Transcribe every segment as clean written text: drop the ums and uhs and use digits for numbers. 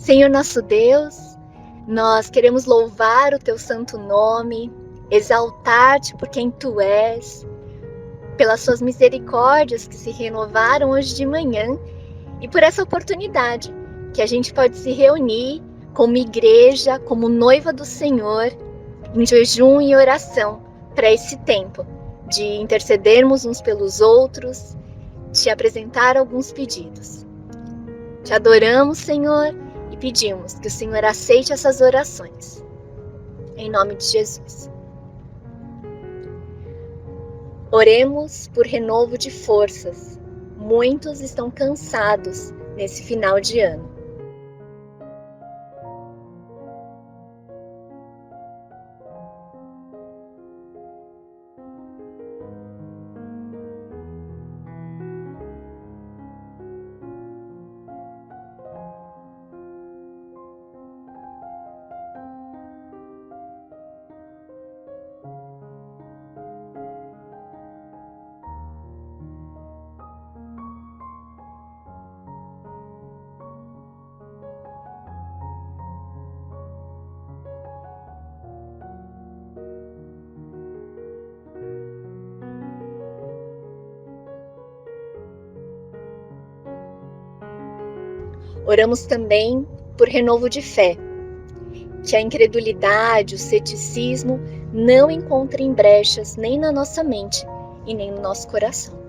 Senhor nosso Deus, nós queremos louvar o teu santo nome, exaltar-te por quem tu és, pelas suas misericórdias que se renovaram hoje de manhã e por essa oportunidade que a gente pode se reunir como igreja, como noiva do Senhor, em jejum e oração para esse tempo de intercedermos uns pelos outros, te apresentar alguns pedidos. Te adoramos, Senhor, e pedimos que o Senhor aceite essas orações. Em nome de Jesus. Oremos por renovo de forças. Muitos estão cansados nesse final de ano. Oramos também por renovo de fé, que a incredulidade, o ceticismo não encontrem brechas nem na nossa mente e nem no nosso coração.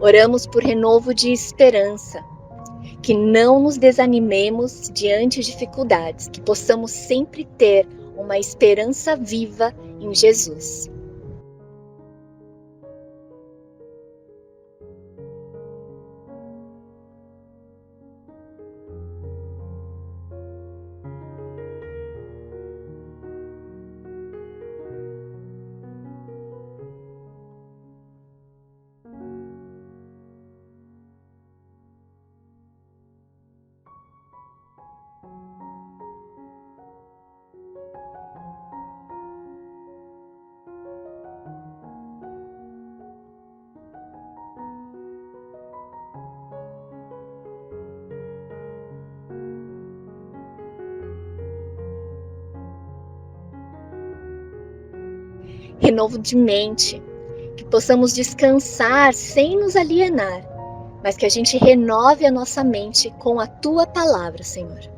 Oramos por renovo de esperança, que não nos desanimemos diante de dificuldades, que possamos sempre ter uma esperança viva em Jesus. Renovo de mente, que possamos descansar sem nos alienar, mas que a gente renove a nossa mente com a tua palavra, Senhor.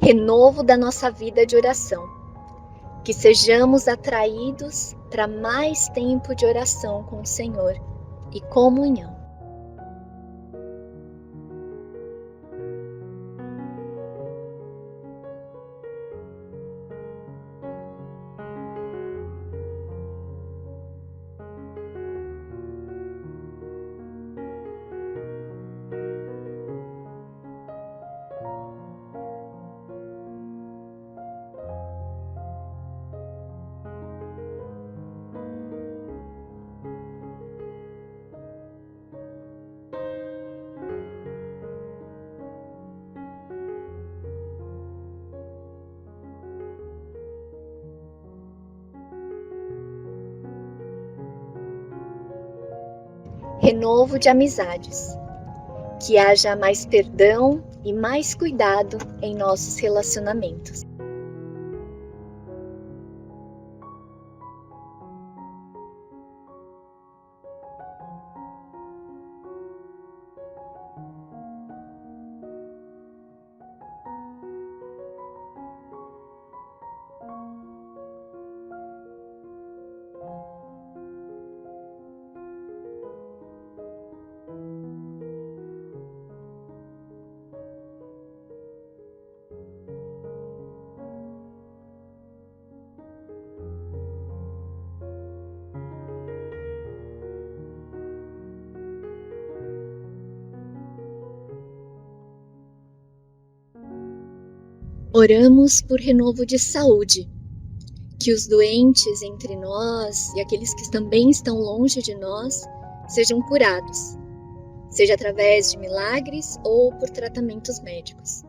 Renovo da nossa vida de oração, que sejamos atraídos para mais tempo de oração com o Senhor e comunhão. renovo de amizades, que haja mais perdão e mais cuidado em nossos relacionamentos. Oramos por renovo de saúde, que os doentes entre nós e aqueles que também estão longe de nós sejam curados, seja através de milagres ou por tratamentos médicos.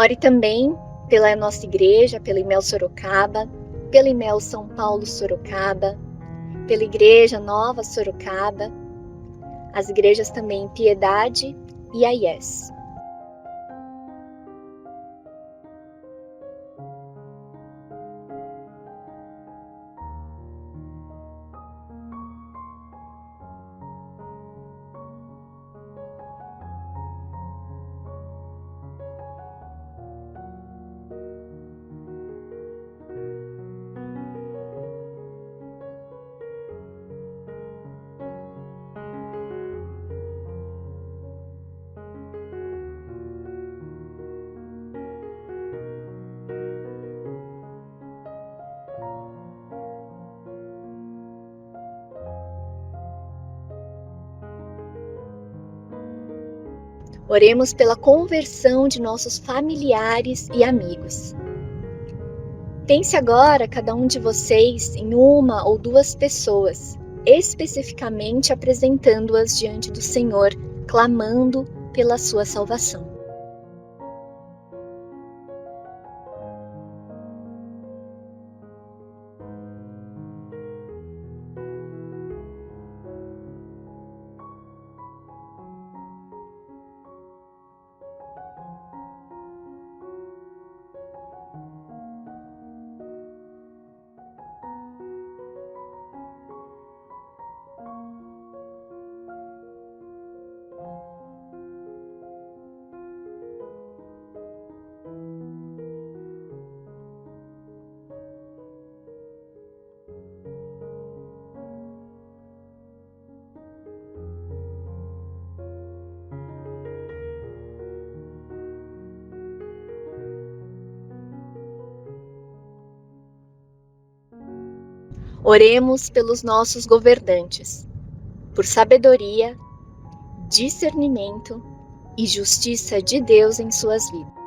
Ore também pela nossa igreja, pela IMEL Sorocaba, pela IMEL São Paulo Sorocaba, pela Igreja Nova Sorocaba, as igrejas também Piedade e AIES. Oremos pela conversão de nossos familiares e amigos. Pense agora, cada um de vocês, em uma ou duas pessoas, especificamente apresentando-as diante do Senhor, clamando pela sua salvação. Oremos pelos nossos governantes, por sabedoria, discernimento e justiça de Deus em suas vidas.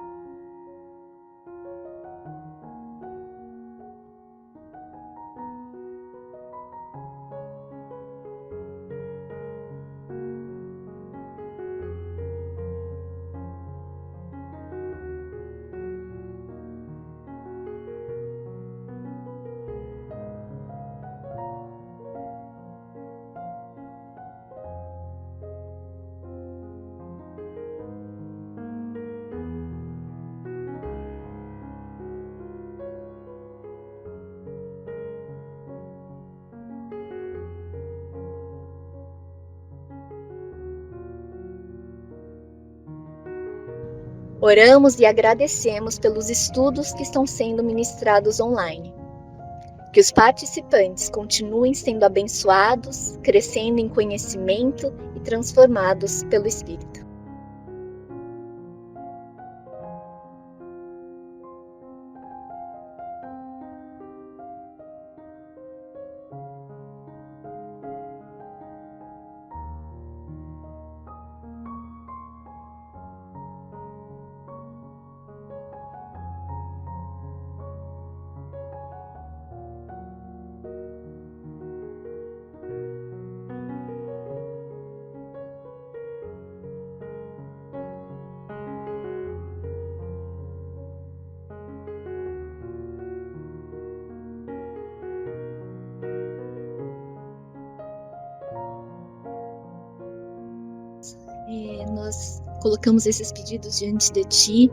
Oramos e agradecemos pelos estudos que estão sendo ministrados online. Que os participantes continuem sendo abençoados, crescendo em conhecimento e transformados pelo Espírito. Nós colocamos esses pedidos diante de Ti,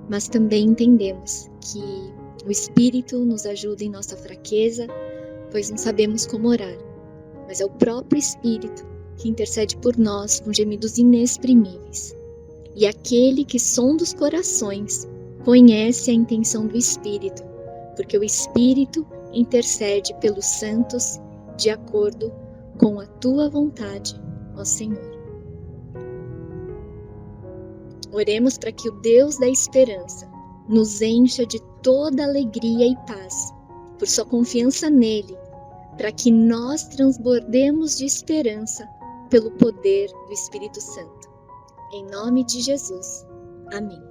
mas também entendemos que o Espírito nos ajuda em nossa fraqueza, pois não sabemos como orar, mas é o próprio Espírito que intercede por nós com gemidos inexprimíveis. E aquele que sonda os corações conhece a intenção do Espírito, porque o Espírito intercede pelos santos de acordo com a Tua vontade, ó Senhor. Oremos para que o Deus da esperança nos encha de toda alegria e paz, por sua confiança nele, para que nós transbordemos de esperança pelo poder do Espírito Santo. Em nome de Jesus. Amém.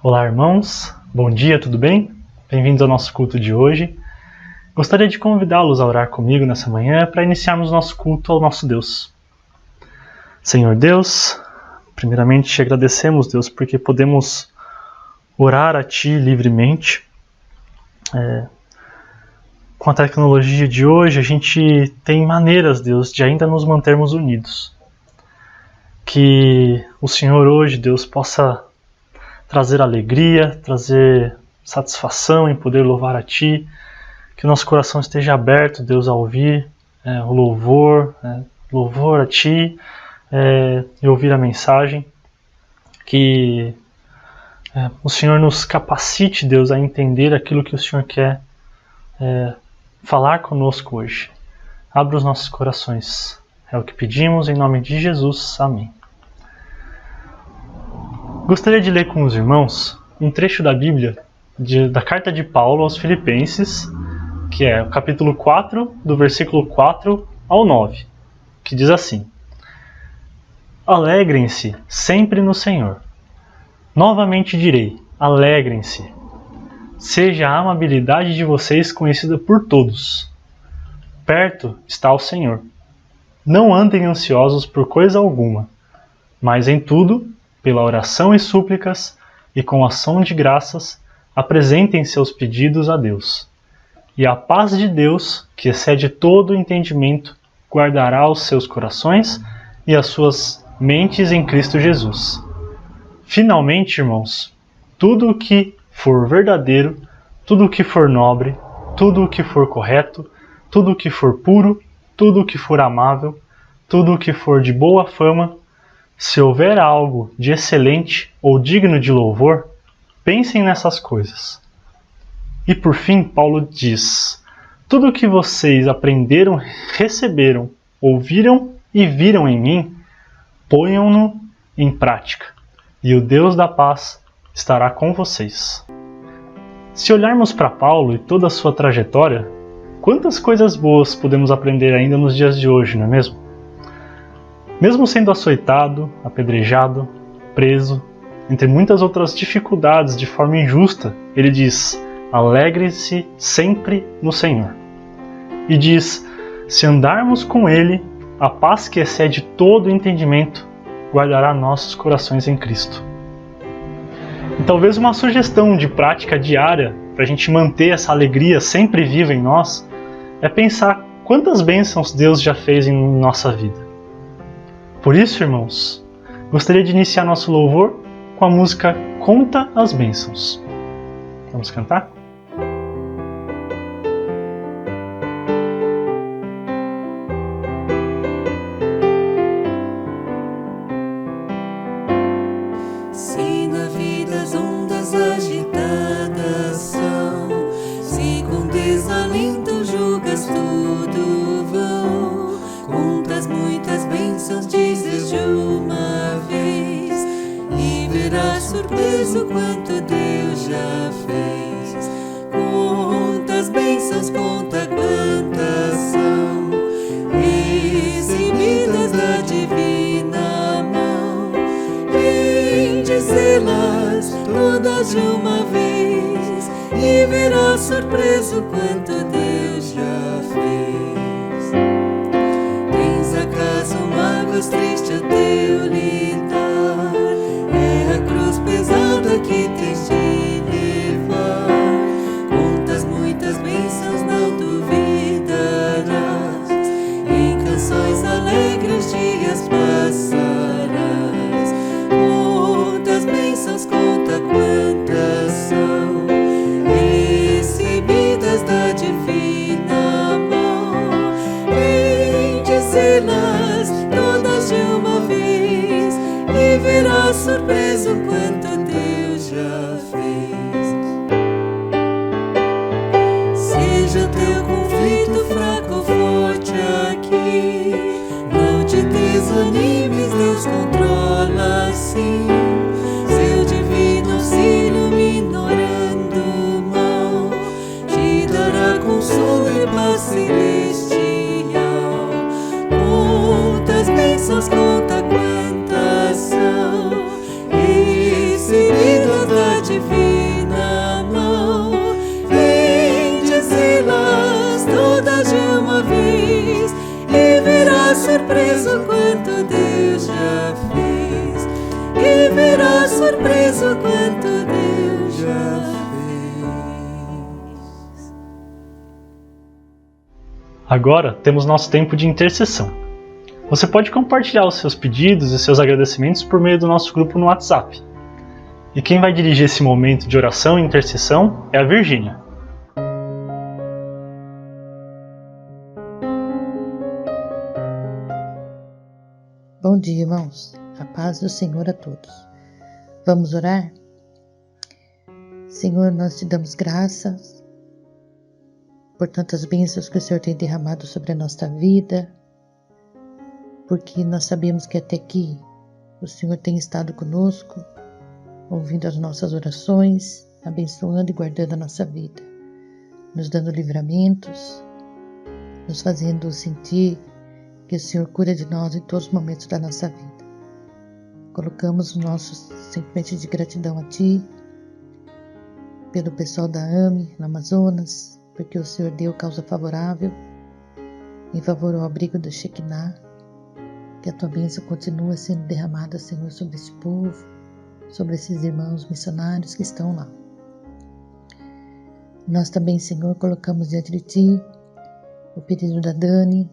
Olá, irmãos. Bom dia, tudo bem? Bem-vindos ao nosso culto de hoje. Gostaria de convidá-los a orar comigo nessa manhã para iniciarmos nosso culto ao nosso Deus. Senhor Deus, primeiramente te agradecemos, Deus, porque podemos orar a Ti livremente. Com a tecnologia de hoje, a gente tem maneiras, Deus, de ainda nos mantermos unidos. Que o Senhor hoje, Deus, possa trazer alegria, trazer satisfação em poder louvar a Ti, que o nosso coração esteja aberto, Deus, a ouvir o louvor a Ti e ouvir a mensagem, que o Senhor nos capacite, Deus, a entender aquilo que o Senhor quer falar conosco hoje. Abra os nossos corações, é o que pedimos em nome de Jesus, amém. Gostaria de ler com os irmãos um trecho da Bíblia, da carta de Paulo aos Filipenses, que é o capítulo 4, do versículo 4 ao 9, que diz assim: Alegrem-se sempre no Senhor. Novamente direi, alegrem-se. Seja a amabilidade de vocês conhecida por todos. Perto está o Senhor. Não andem ansiosos por coisa alguma, mas em tudo, pela oração e súplicas, e com ação de graças, apresentem seus pedidos a Deus. E a paz de Deus, que excede todo o entendimento, guardará os seus corações e as suas mentes em Cristo Jesus. Finalmente, irmãos, tudo o que for verdadeiro, tudo o que for nobre, tudo o que for correto, tudo o que for puro, tudo o que for amável, tudo o que for de boa fama, se houver algo de excelente ou digno de louvor, pensem nessas coisas. E por fim, Paulo diz: tudo o que vocês aprenderam, receberam, ouviram e viram em mim, ponham-no em prática, e o Deus da paz estará com vocês. Se olharmos para Paulo e toda a sua trajetória, quantas coisas boas podemos aprender ainda nos dias de hoje, não é mesmo? Mesmo sendo açoitado, apedrejado, preso, entre muitas outras dificuldades de forma injusta, ele diz: alegre-se sempre no Senhor. E diz: se andarmos com Ele, a paz que excede todo entendimento guardará nossos corações em Cristo. E talvez uma sugestão de prática diária para a gente manter essa alegria sempre viva em nós é pensar quantas bênçãos Deus já fez em nossa vida. Por isso, irmãos, gostaria de iniciar nosso louvor com a música Conta as Bênçãos. Vamos cantar? Se na vida as ondas agitadas são, se com desalento julgas tudo vão, contas muitas bênçãos dizes de uma vez, e verás surpreso quanto Deus já fez. Conta as bênçãos, conta quantas são, recebidas da divina mão, bendizê-las todas de uma vez, e verás surpreso quanto Deus já fez. Tens acaso mágoas tristes a teu lidar? É a cruz pesada que tens de levar. Contas muitas bênçãos, não duvidarás, em canções alegres dias passarás. Contas bênçãos, conta quantas são, recebidas da divina mão, bendizê-las todas de uma vez, e verás surpreso quanto Deus já fez. Seja teu conflito fraco ou forte aqui, não te desanimes, Deus controla sim. Seu divino auxílio minorando o mal, te dará consolo e paz celestial. Contas bênçãos, conta quantas são, recebidas da divina mão, bendizê-las todas de uma vez, e verás surpreso quanto Deus já fez, e verás surpreso quanto Deus já fez. Agora temos nosso tempo de intercessão. Você pode compartilhar os seus pedidos e seus agradecimentos por meio do nosso grupo no WhatsApp. E quem vai dirigir esse momento de oração e intercessão é a Virgínia. Bom dia, irmãos. A paz do Senhor a todos. Vamos orar? Senhor, nós te damos graças por tantas bênçãos que o Senhor tem derramado sobre a nossa vida, porque nós sabemos que até aqui o Senhor tem estado conosco, ouvindo as nossas orações, abençoando e guardando a nossa vida, nos dando livramentos, nos fazendo sentir que o Senhor cura de nós em todos os momentos da nossa vida. Colocamos os nossos sentimentos de gratidão a Ti, pelo pessoal da AME, no Amazonas, porque o Senhor deu causa favorável em favor ao abrigo da Shekinah. Que a Tua bênção continua sendo derramada, Senhor, sobre esse povo, sobre esses irmãos missionários que estão lá. Nós também, Senhor, colocamos diante de Ti o pedido da Dani,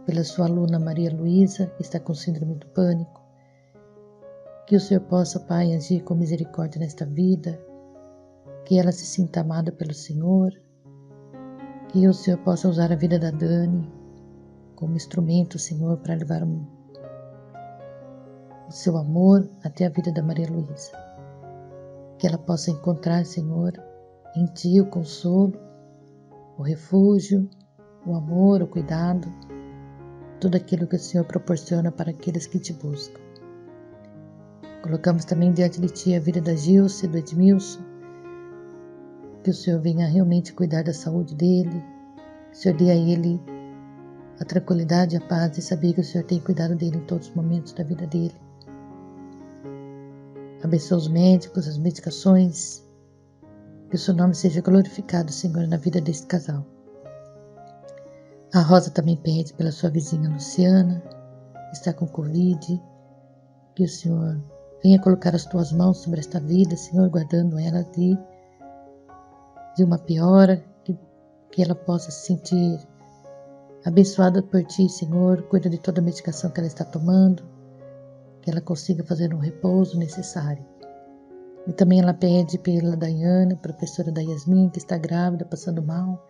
pela sua aluna Maria Luísa, que está com síndrome do pânico. Que o Senhor possa, Pai, agir com misericórdia nesta vida, que ela se sinta amada pelo Senhor, que o Senhor possa usar a vida da Dani como instrumento, Senhor, para levar o seu amor até a vida da Maria Luísa. Que ela possa encontrar, Senhor, em Ti o consolo o refúgio, o amor, o cuidado, tudo aquilo que o Senhor proporciona para aqueles que te buscam. Colocamos também diante de Ti a vida da Gilce, do Edmilson, que o Senhor venha realmente cuidar da saúde dele, que o Senhor dê a ele a tranquilidade e a paz de saber que o Senhor tem cuidado dele em todos os momentos da vida dele. Abençoa os médicos, as medicações, que o Seu nome seja glorificado, Senhor, na vida desse casal. A Rosa também pede pela sua vizinha Luciana, que está com Covid, que o Senhor venha colocar as Tuas mãos sobre esta vida, Senhor, guardando ela de uma piora, que ela possa se sentir abençoada por Ti, Senhor. Cuida de toda a medicação que ela está tomando, que ela consiga fazer um repouso necessário. E também ela pede pela Daiane, professora da Yasmin, que está grávida, passando mal,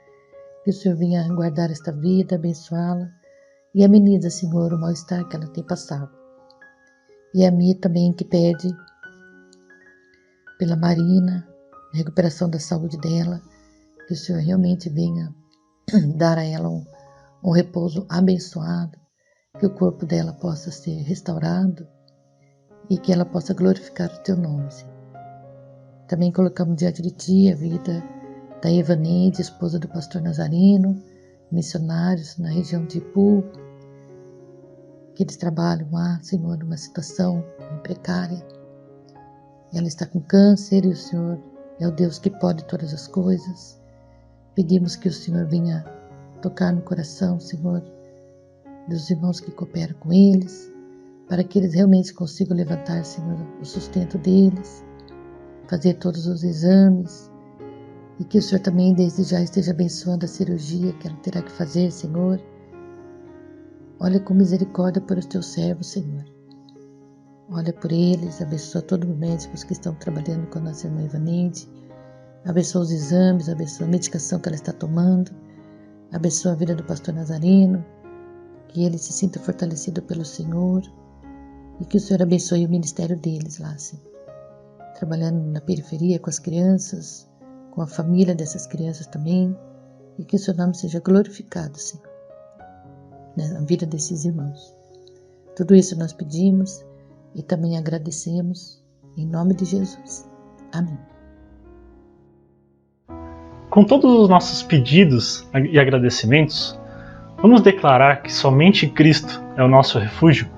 que o Senhor venha guardar esta vida, abençoá-la e ameniza, Senhor, o mal-estar que ela tem passado. E a Mi também, que pede pela Marina, a recuperação da saúde dela, que o Senhor realmente venha dar a ela um repouso abençoado, que o corpo dela possa ser restaurado e que ela possa glorificar o Teu nome, Senhor. Também colocamos diante de Ti a vida da Evaneide, esposa do pastor Nazareno, missionários na região de Ipu, que eles trabalham lá, Senhor, numa situação precária. Ela está com câncer e o Senhor é o Deus que pode todas as coisas. Pedimos que o Senhor venha tocar no coração, Senhor, dos irmãos que cooperam com eles, para que eles realmente consigam levantar, Senhor, o sustento deles, fazer todos os exames, e que o Senhor também desde já esteja abençoando a cirurgia que ela terá que fazer, Senhor. Olha com misericórdia por os Teus servos, Senhor. Olha por eles, abençoa todos os médicos que estão trabalhando com a nossa irmã Ivaneide, abençoa os exames, abençoa a medicação que ela está tomando, abençoa a vida do pastor Nazareno, que ele se sinta fortalecido pelo Senhor e que o Senhor abençoe o ministério deles lá, Senhor. Trabalhando na periferia com as crianças, com a família dessas crianças também, e que o Seu nome seja glorificado, Senhor, na vida desses irmãos. Tudo isso nós pedimos e também agradecemos, em nome de Jesus. Amém. Com todos os nossos pedidos e agradecimentos, vamos declarar que somente Cristo é o nosso refúgio?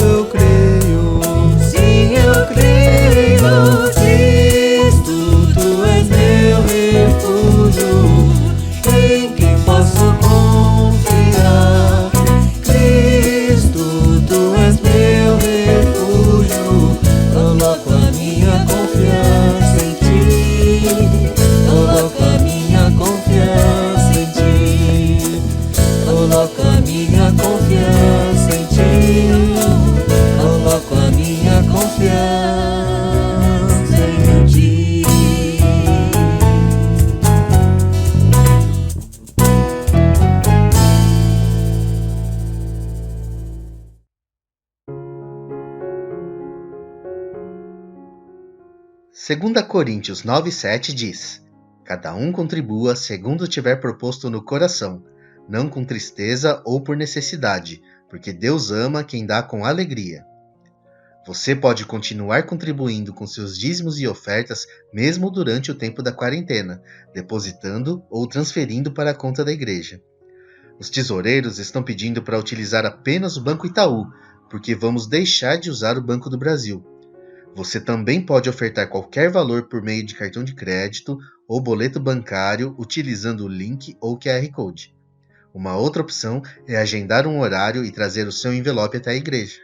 Eu creio. 2 Coríntios 9:7 diz: Cada um contribua segundo tiver proposto no coração, não com tristeza ou por necessidade, porque Deus ama quem dá com alegria. Você pode continuar contribuindo com seus dízimos e ofertas mesmo durante o tempo da quarentena, depositando ou transferindo para a conta da igreja. Os tesoureiros estão pedindo para utilizar apenas o Banco Itaú, porque vamos deixar de usar o Banco do Brasil. Você também pode ofertar qualquer valor por meio de cartão de crédito ou boleto bancário utilizando o link ou QR Code. Uma outra opção é agendar um horário e trazer o seu envelope até a igreja.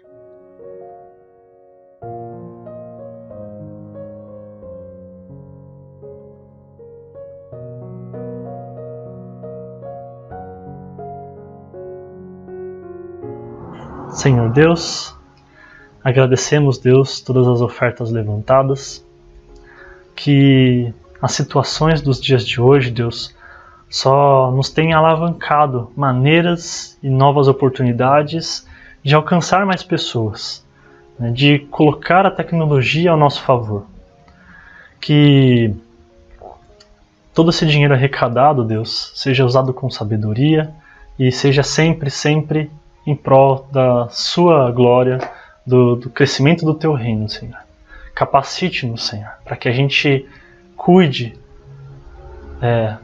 Senhor Deus, agradecemos, Deus, todas as ofertas levantadas, que as situações dos dias de hoje, Deus, só nos têm alavancado maneiras e novas oportunidades de alcançar mais pessoas, né, de colocar a tecnologia ao nosso favor. Que todo esse dinheiro arrecadado, Deus, seja usado com sabedoria e seja sempre, sempre em prol da sua glória, do crescimento do teu reino, Senhor. Capacite-nos, Senhor, para que a gente cuide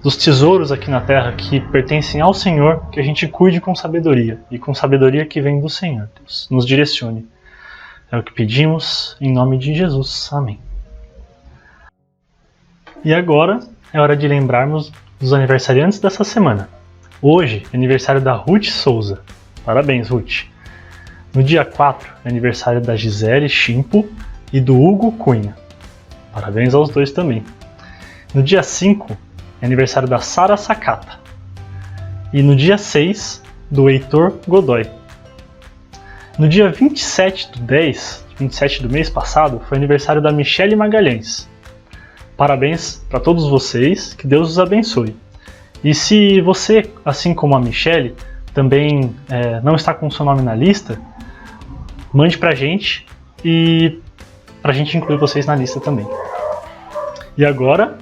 dos tesouros aqui na terra que pertencem ao Senhor, que a gente cuide com sabedoria, e com sabedoria que vem do Senhor, Deus. Nos direcione. É o que pedimos, em nome de Jesus. Amém. E agora é hora de lembrarmos dos aniversariantes dessa semana. Hoje é aniversário da Ruth Souza. Parabéns, Ruth. No dia 4 é aniversário da Gisele Chimpo e do Hugo Cunha. Parabéns aos dois também. No dia 5 é aniversário da Sara Sakata. E no dia 6, do Heitor Godoy. No dia 27 do mês passado, foi aniversário da Michele Magalhães. Parabéns para todos vocês, que Deus os abençoe. E se você, assim como a Michele, também não está com o seu nome na lista, mande pra gente e pra gente incluir vocês na lista também. E agora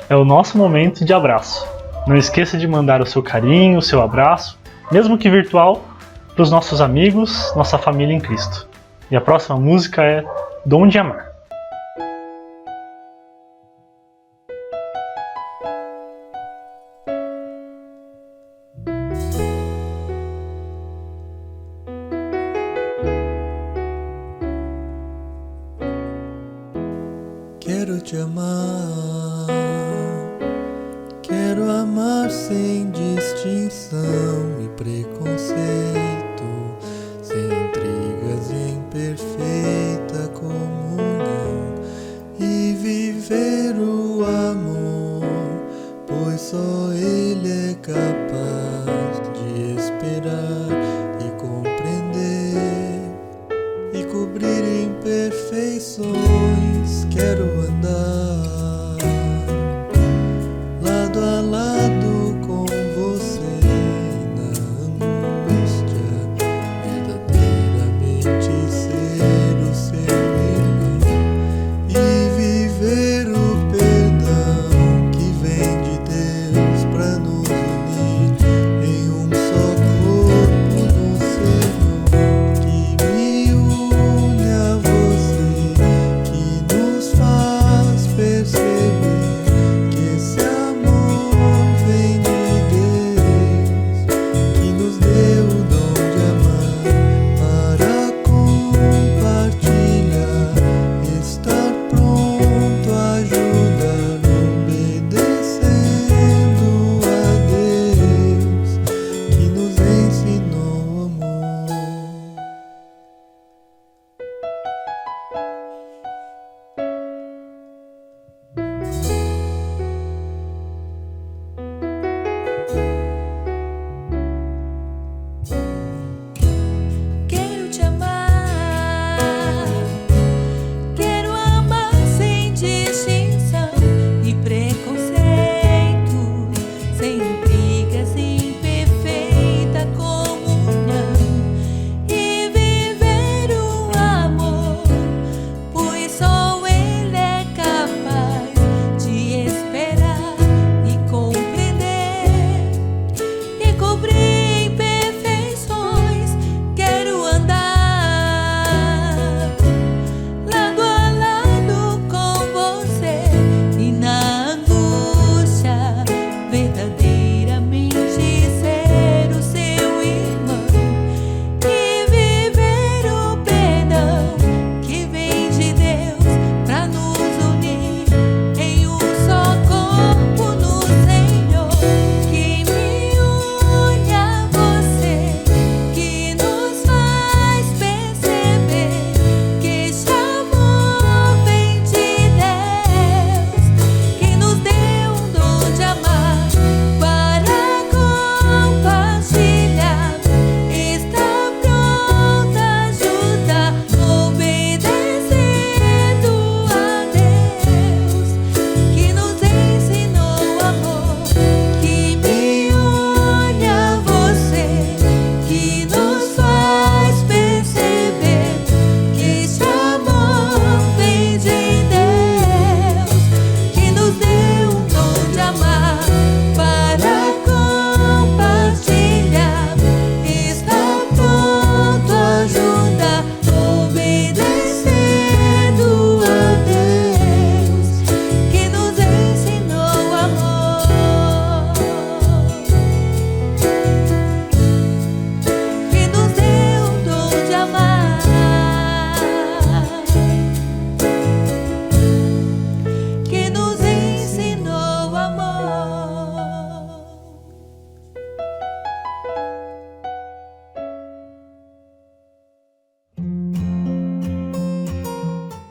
é o nosso momento de abraço. Não esqueça de mandar o seu carinho, o seu abraço, mesmo que virtual, para os nossos amigos, nossa família em Cristo. E a próxima música é Dom de Amar. Quero te amar, quero amar sem distinção e preconceito, sem intrigas e em perfeita comunhão, e viver o amor, pois só Ele é capaz de esperar e compreender e cobrir imperfeições. Quero andar lado a lado com você na angústia, verdadeiramente ser o seu irmão e viver o perdão que vem de Deus pra nos unir em um só corpo no Senhor, que me une a você, que nos faz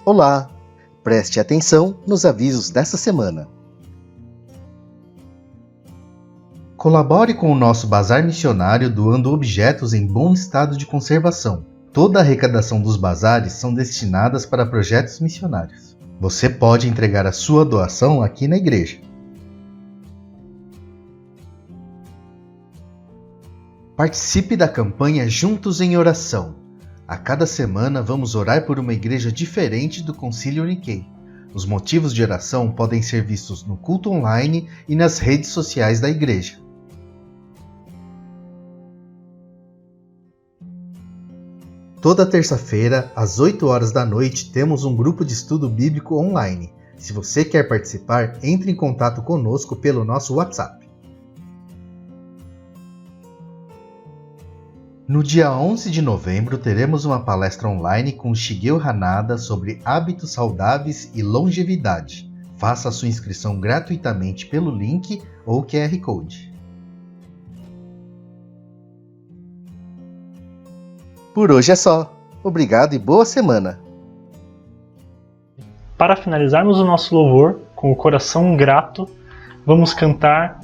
Olá! Preste atenção nos avisos dessa semana. Colabore com o nosso bazar missionário doando objetos em bom estado de conservação. Toda a arrecadação dos bazares são destinadas para projetos missionários. Você pode entregar a sua doação aqui na igreja. Participe da campanha Juntos em Oração. A cada semana vamos orar por uma igreja diferente do Concílio Niquei. Os motivos de oração podem ser vistos no culto online e nas redes sociais da igreja. Toda terça-feira, às 8 horas da noite, temos um grupo de estudo bíblico online. Se você quer participar, entre em contato conosco pelo nosso WhatsApp. No dia 11 de novembro, teremos uma palestra online com Shigeo Hanada sobre hábitos saudáveis e longevidade. Faça a sua inscrição gratuitamente pelo link ou QR Code. Por hoje é só. Obrigado e boa semana! Para finalizarmos o nosso louvor com o coração grato, vamos cantar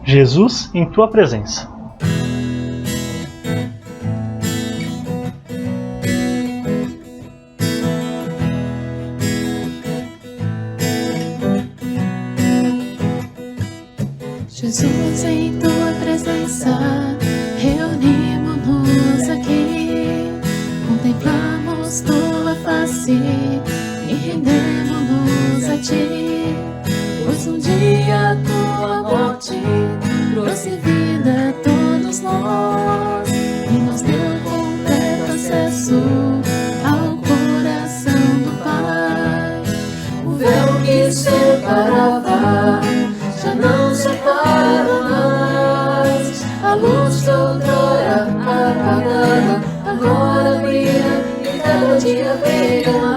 Jesus em Tua Presença. Jesus, em tua presença, reunimos-nos aqui, contemplamos tua face e rendemos-nos a ti, pois um dia a tua morte trouxe vida a todos nós e nos deu completo acesso ao coração do Pai. O véu que separava já não separa mais, a luz que outrora apagada agora brilha e cada dia brilha mais,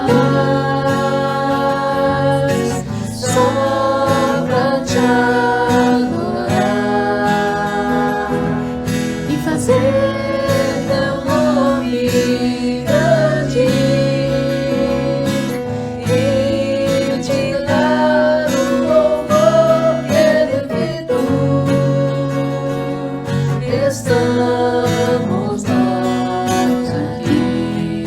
só pra te adorar e fazer teu nome grande e te dar o louvor que é devido. Estamos nós aqui,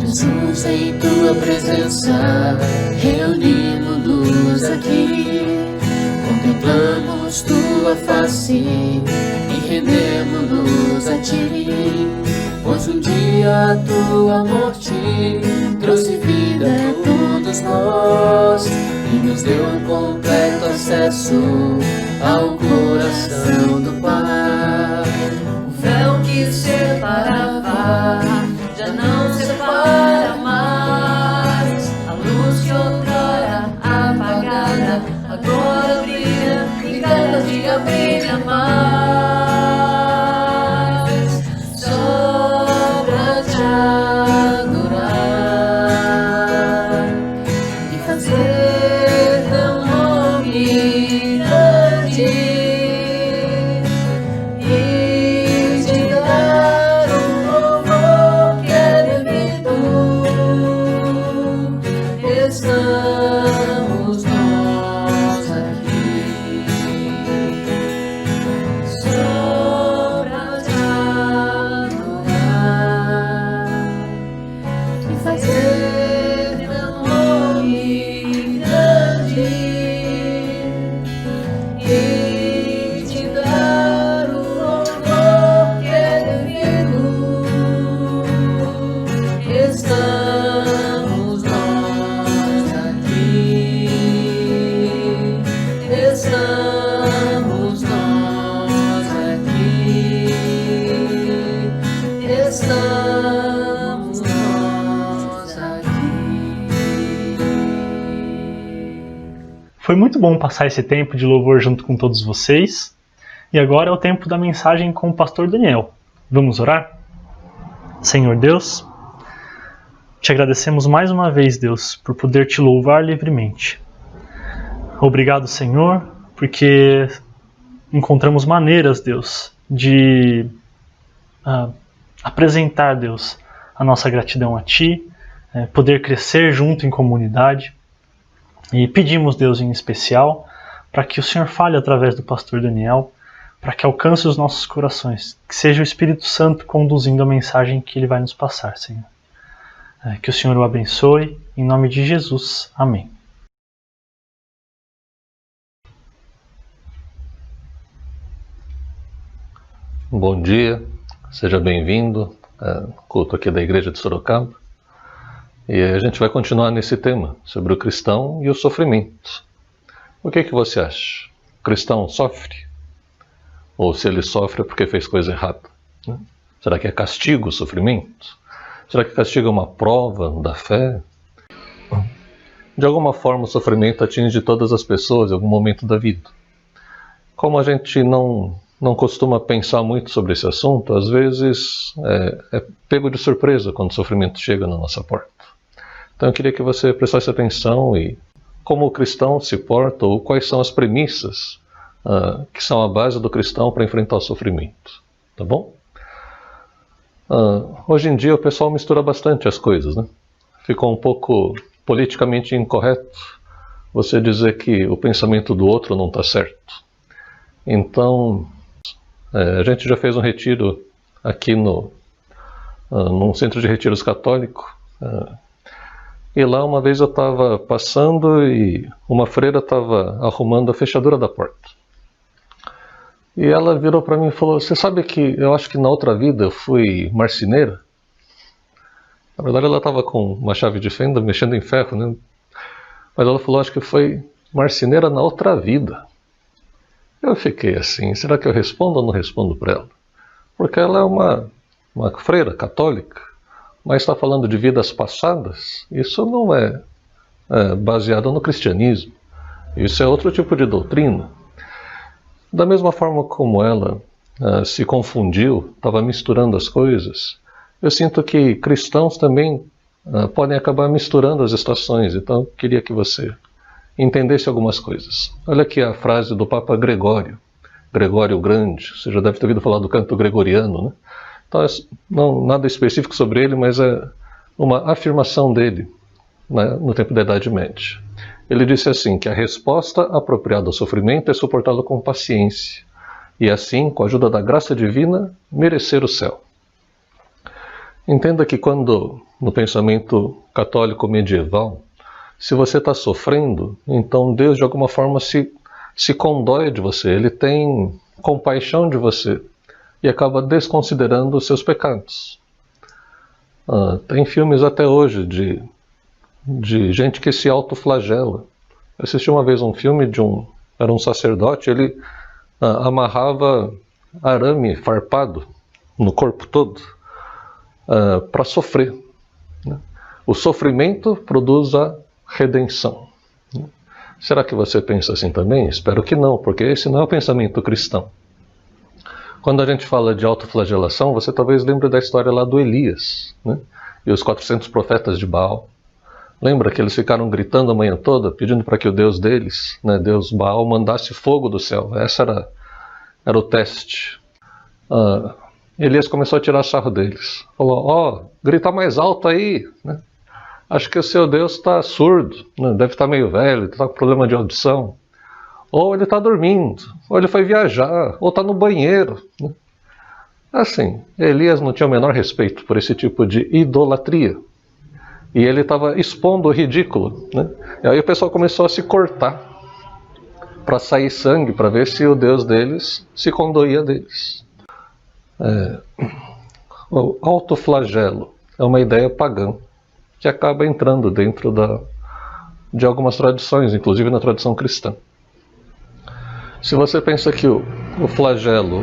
Jesus, em tua presença, reunimos-nos aqui, contemplamos tua face e rendemos-nos a ti, pois um dia a tua morte trouxe vida a todos nós e nos deu completo acesso ao coração do Pai. O véu que separava já não separa mais, a luz que outrora apagada agora brilha e cada dia brilha mais, só pra te adorar e fazer teu nome grande e te dar o louvor que é devido. Estamos nós aqui, só pra te adorar e fazer teu nome grande e te dar o louvor que é devido. Estamos nós aqui, estamos nós aqui, estamos nós aqui. Foi muito bom passar esse tempo de louvor junto com todos vocês. E agora é o tempo da mensagem com o pastor Daniel. Vamos orar? Senhor Deus, te agradecemos mais uma vez, Deus, por poder te louvar livremente. Obrigado, Senhor, porque encontramos maneiras, Deus, de apresentar, Deus, a nossa gratidão a Ti, poder crescer junto em comunidade. E pedimos, Deus, em especial, para que o Senhor fale através do pastor Daniel, para que alcance os nossos corações, que seja o Espírito Santo conduzindo a mensagem que ele vai nos passar, Senhor. Que o Senhor o abençoe, em nome de Jesus. Amém. Bom dia, seja bem-vindo ao culto aqui da Igreja de Sorocaba. E a gente vai continuar nesse tema, sobre o cristão e o sofrimento. O que você acha? O cristão sofre? Ou se ele sofre é porque fez coisa errada? Será que é castigo o sofrimento? Será que castigo é uma prova da fé? De alguma forma o sofrimento atinge todas as pessoas em algum momento da vida. Como a gente não costuma pensar muito sobre esse assunto, às vezes é pego de surpresa quando o sofrimento chega na nossa porta. Então eu queria que você prestasse atenção e como o cristão se porta ou quais são as premissas que são a base do cristão para enfrentar o sofrimento. Tá bom? Hoje em dia o pessoal mistura bastante as coisas, né? Ficou um pouco politicamente incorreto você dizer que o pensamento do outro não está certo. Então, a gente já fez um retiro aqui num centro de retiros católico. E lá uma vez eu estava passando e uma freira estava arrumando a fechadura da porta. E ela virou para mim e falou: você sabe que eu acho que na outra vida eu fui marceneira? Na verdade ela estava com uma chave de fenda mexendo em ferro, né? Mas ela falou: acho que foi marceneira na outra vida. Eu fiquei assim, será que eu respondo ou não respondo para ela? Porque ela é uma freira católica, mas está falando de vidas passadas. Isso não é baseado no cristianismo. Isso é outro tipo de doutrina. Da mesma forma como ela se confundiu, estava misturando as coisas, eu sinto que cristãos também podem acabar misturando as estações. Então eu queria que você entendesse algumas coisas. Olha aqui a frase do Papa Gregório o Grande. Você já deve ter ouvido falar do canto gregoriano, né? Então, não nada específico sobre ele, mas é uma afirmação dele, né, no tempo da Idade Média. Ele disse assim, que a resposta apropriada ao sofrimento é suportá-lo com paciência, e assim, com a ajuda da graça divina, merecer o céu. Entenda que quando, no pensamento católico medieval, se você está sofrendo, então Deus de alguma forma se condói de você, Ele tem compaixão de você e acaba desconsiderando os seus pecados. Tem filmes até hoje de gente que se autoflagela. Eu assisti uma vez um filme era um sacerdote, ele amarrava arame farpado no corpo todo para sofrer. Né? O sofrimento produz a redenção. Será que você pensa assim também? Espero que não, porque esse não é o pensamento cristão. Quando a gente fala de autoflagelação, você talvez lembre da história lá do Elias, né? E os 400 profetas de Baal. Lembra que eles ficaram gritando a manhã toda, pedindo para que o Deus deles, né, Deus Baal, mandasse fogo do céu. Esse era o teste. Elias começou a tirar sarro deles. Falou, grita mais alto aí, né? Acho que o seu Deus está surdo, né? Deve estar meio velho, está com problema de audição. Ou ele está dormindo, ou ele foi viajar, ou está no banheiro. Né? Assim, Elias não tinha o menor respeito por esse tipo de idolatria. E ele estava expondo o ridículo. Né? E aí o pessoal começou a se cortar para sair sangue, para ver se o Deus deles se condoía deles. O autoflagelo é uma ideia pagã que acaba entrando dentro de algumas tradições, inclusive na tradição cristã. Se você pensa que o autoflagelo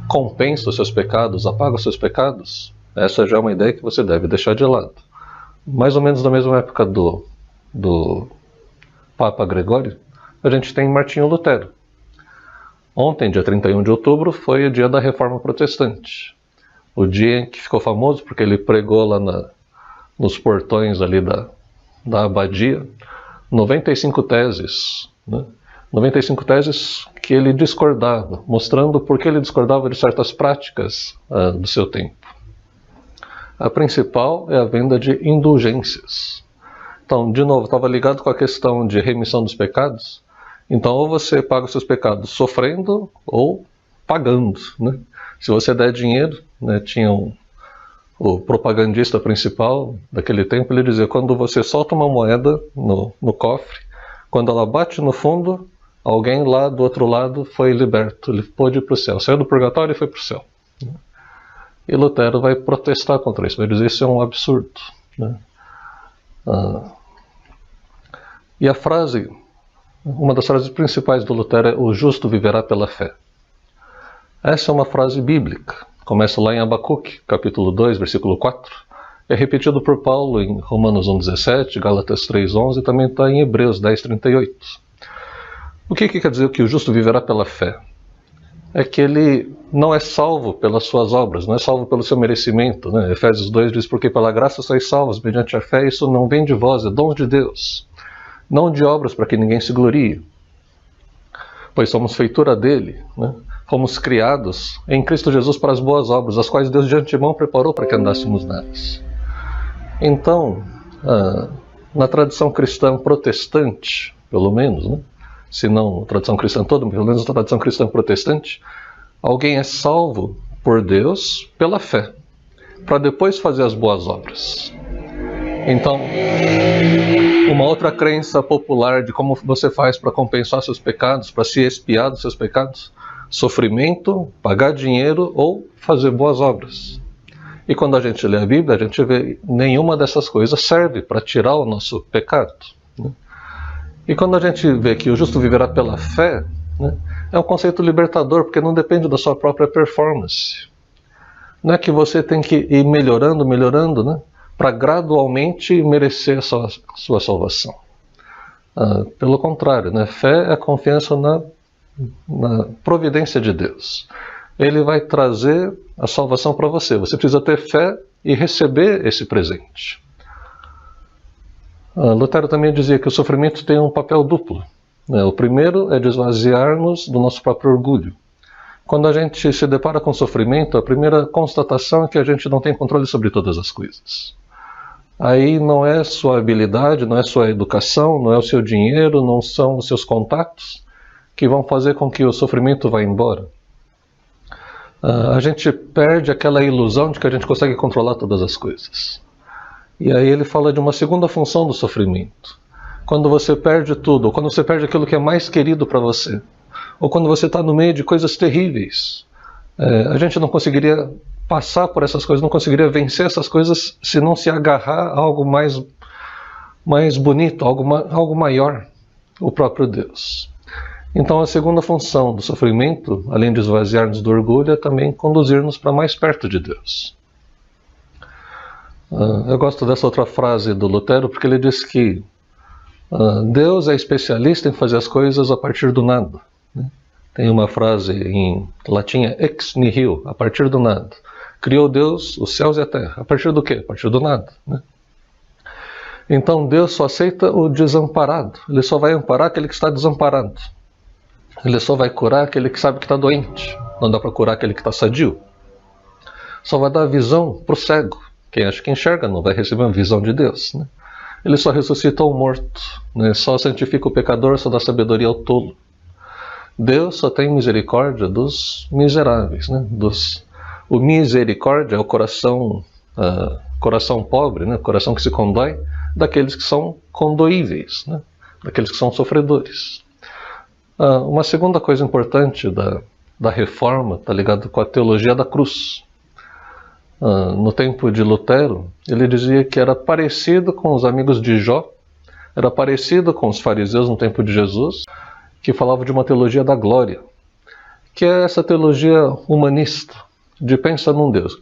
compensa os seus pecados, apaga os seus pecados, essa já é uma ideia que você deve deixar de lado. Mais ou menos na mesma época do Papa Gregório, a gente tem Martinho Lutero. Ontem, dia 31 de outubro, foi o dia da Reforma Protestante. O dia em que ficou famoso porque ele pregou lá nos portões ali da abadia 95 teses, né? 95 teses que ele discordava, mostrando por que ele discordava de certas práticas do seu tempo. A principal é a venda de indulgências. Então, de novo, estava ligado com a questão de remissão dos pecados. Então, ou você paga os seus pecados sofrendo ou pagando, né? Se você der dinheiro, né, tinha o propagandista principal daquele tempo, ele dizia, quando você solta uma moeda no cofre, quando ela bate no fundo, alguém lá do outro lado foi liberto, ele pôde ir para o céu, saiu do purgatório e foi para o céu. E Lutero vai protestar contra isso, vai dizer que isso é um absurdo, né? E a frase, uma das frases principais do Lutero é o justo viverá pela fé. Essa é uma frase bíblica, começa lá em Abacuque, capítulo 2, versículo 4, é repetido por Paulo em Romanos 1,17, Gálatas 3,11 e também está em Hebreus 10,38. O que quer dizer que o justo viverá pela fé? É que ele não é salvo pelas suas obras, não é salvo pelo seu merecimento, né? Efésios 2 diz, porque pela graça sois salvos mediante a fé, isso não vem de vós, é dom de Deus, não de obras para que ninguém se glorie, pois somos feitura dele, né? Fomos criados em Cristo Jesus para as boas obras, as quais Deus de antemão preparou para que andássemos nelas. Então, na tradição cristã protestante, pelo menos, né? Se não a tradição cristã toda, pelo menos a tradição cristã protestante, alguém é salvo por Deus pela fé, para depois fazer as boas obras. Então, uma outra crença popular de como você faz para compensar seus pecados, para se expiar dos seus pecados, sofrimento, pagar dinheiro ou fazer boas obras. E quando a gente lê a Bíblia, a gente vê nenhuma dessas coisas serve para tirar o nosso pecado, né? E quando a gente vê que o justo viverá pela fé, né, é um conceito libertador, porque não depende da sua própria performance. Não é que você tem que ir melhorando, né, para gradualmente merecer a sua salvação. Pelo contrário, né, fé é a confiança na providência de Deus. Ele vai trazer a salvação para você. Você precisa ter fé e receber esse presente. Lutero também dizia que o sofrimento tem um papel duplo, né? O primeiro é de esvaziar-nos do nosso próprio orgulho. Quando a gente se depara com sofrimento, a primeira constatação é que a gente não tem controle sobre todas as coisas. Aí não é sua habilidade, não é sua educação, não é o seu dinheiro, não são os seus contatos que vão fazer com que o sofrimento vá embora. A gente perde aquela ilusão de que a gente consegue controlar todas as coisas. E aí ele fala de uma segunda função do sofrimento. Quando você perde tudo, ou quando você perde aquilo que é mais querido para você, ou quando você está no meio de coisas terríveis, a gente não conseguiria passar por essas coisas, não conseguiria vencer essas coisas se não se agarrar a algo mais bonito, algo maior, o próprio Deus. Então a segunda função do sofrimento, além de esvaziar-nos do orgulho, é também conduzir-nos para mais perto de Deus. Eu gosto dessa outra frase do Lutero, porque ele diz que Deus é especialista em fazer as coisas a partir do nada, né? Tem uma frase em latim, ex nihilo, a partir do nada. Criou Deus os céus e a terra. A partir do quê? A partir do nada, né? Então Deus só aceita o desamparado. Ele só vai amparar aquele que está desamparado. Ele só vai curar aquele que sabe que está doente. Não dá para curar aquele que está sadio. Só vai dar visão para o cego. Quem acha que enxerga não vai receber uma visão de Deus, né? Ele só ressuscita o morto, né? Só santifica o pecador, só dá sabedoria ao tolo. Deus só tem misericórdia dos miseráveis, né? O misericórdia é o coração pobre, né? Coração que se condói, daqueles que são condoíveis, né? Daqueles que são sofredores. Uma segunda coisa importante da reforma está ligada com a teologia da cruz. No tempo de Lutero, ele dizia que era parecido com os amigos de Jó, era parecido com os fariseus no tempo de Jesus, que falavam de uma teologia da glória, que é essa teologia humanista, de pensa num Deus.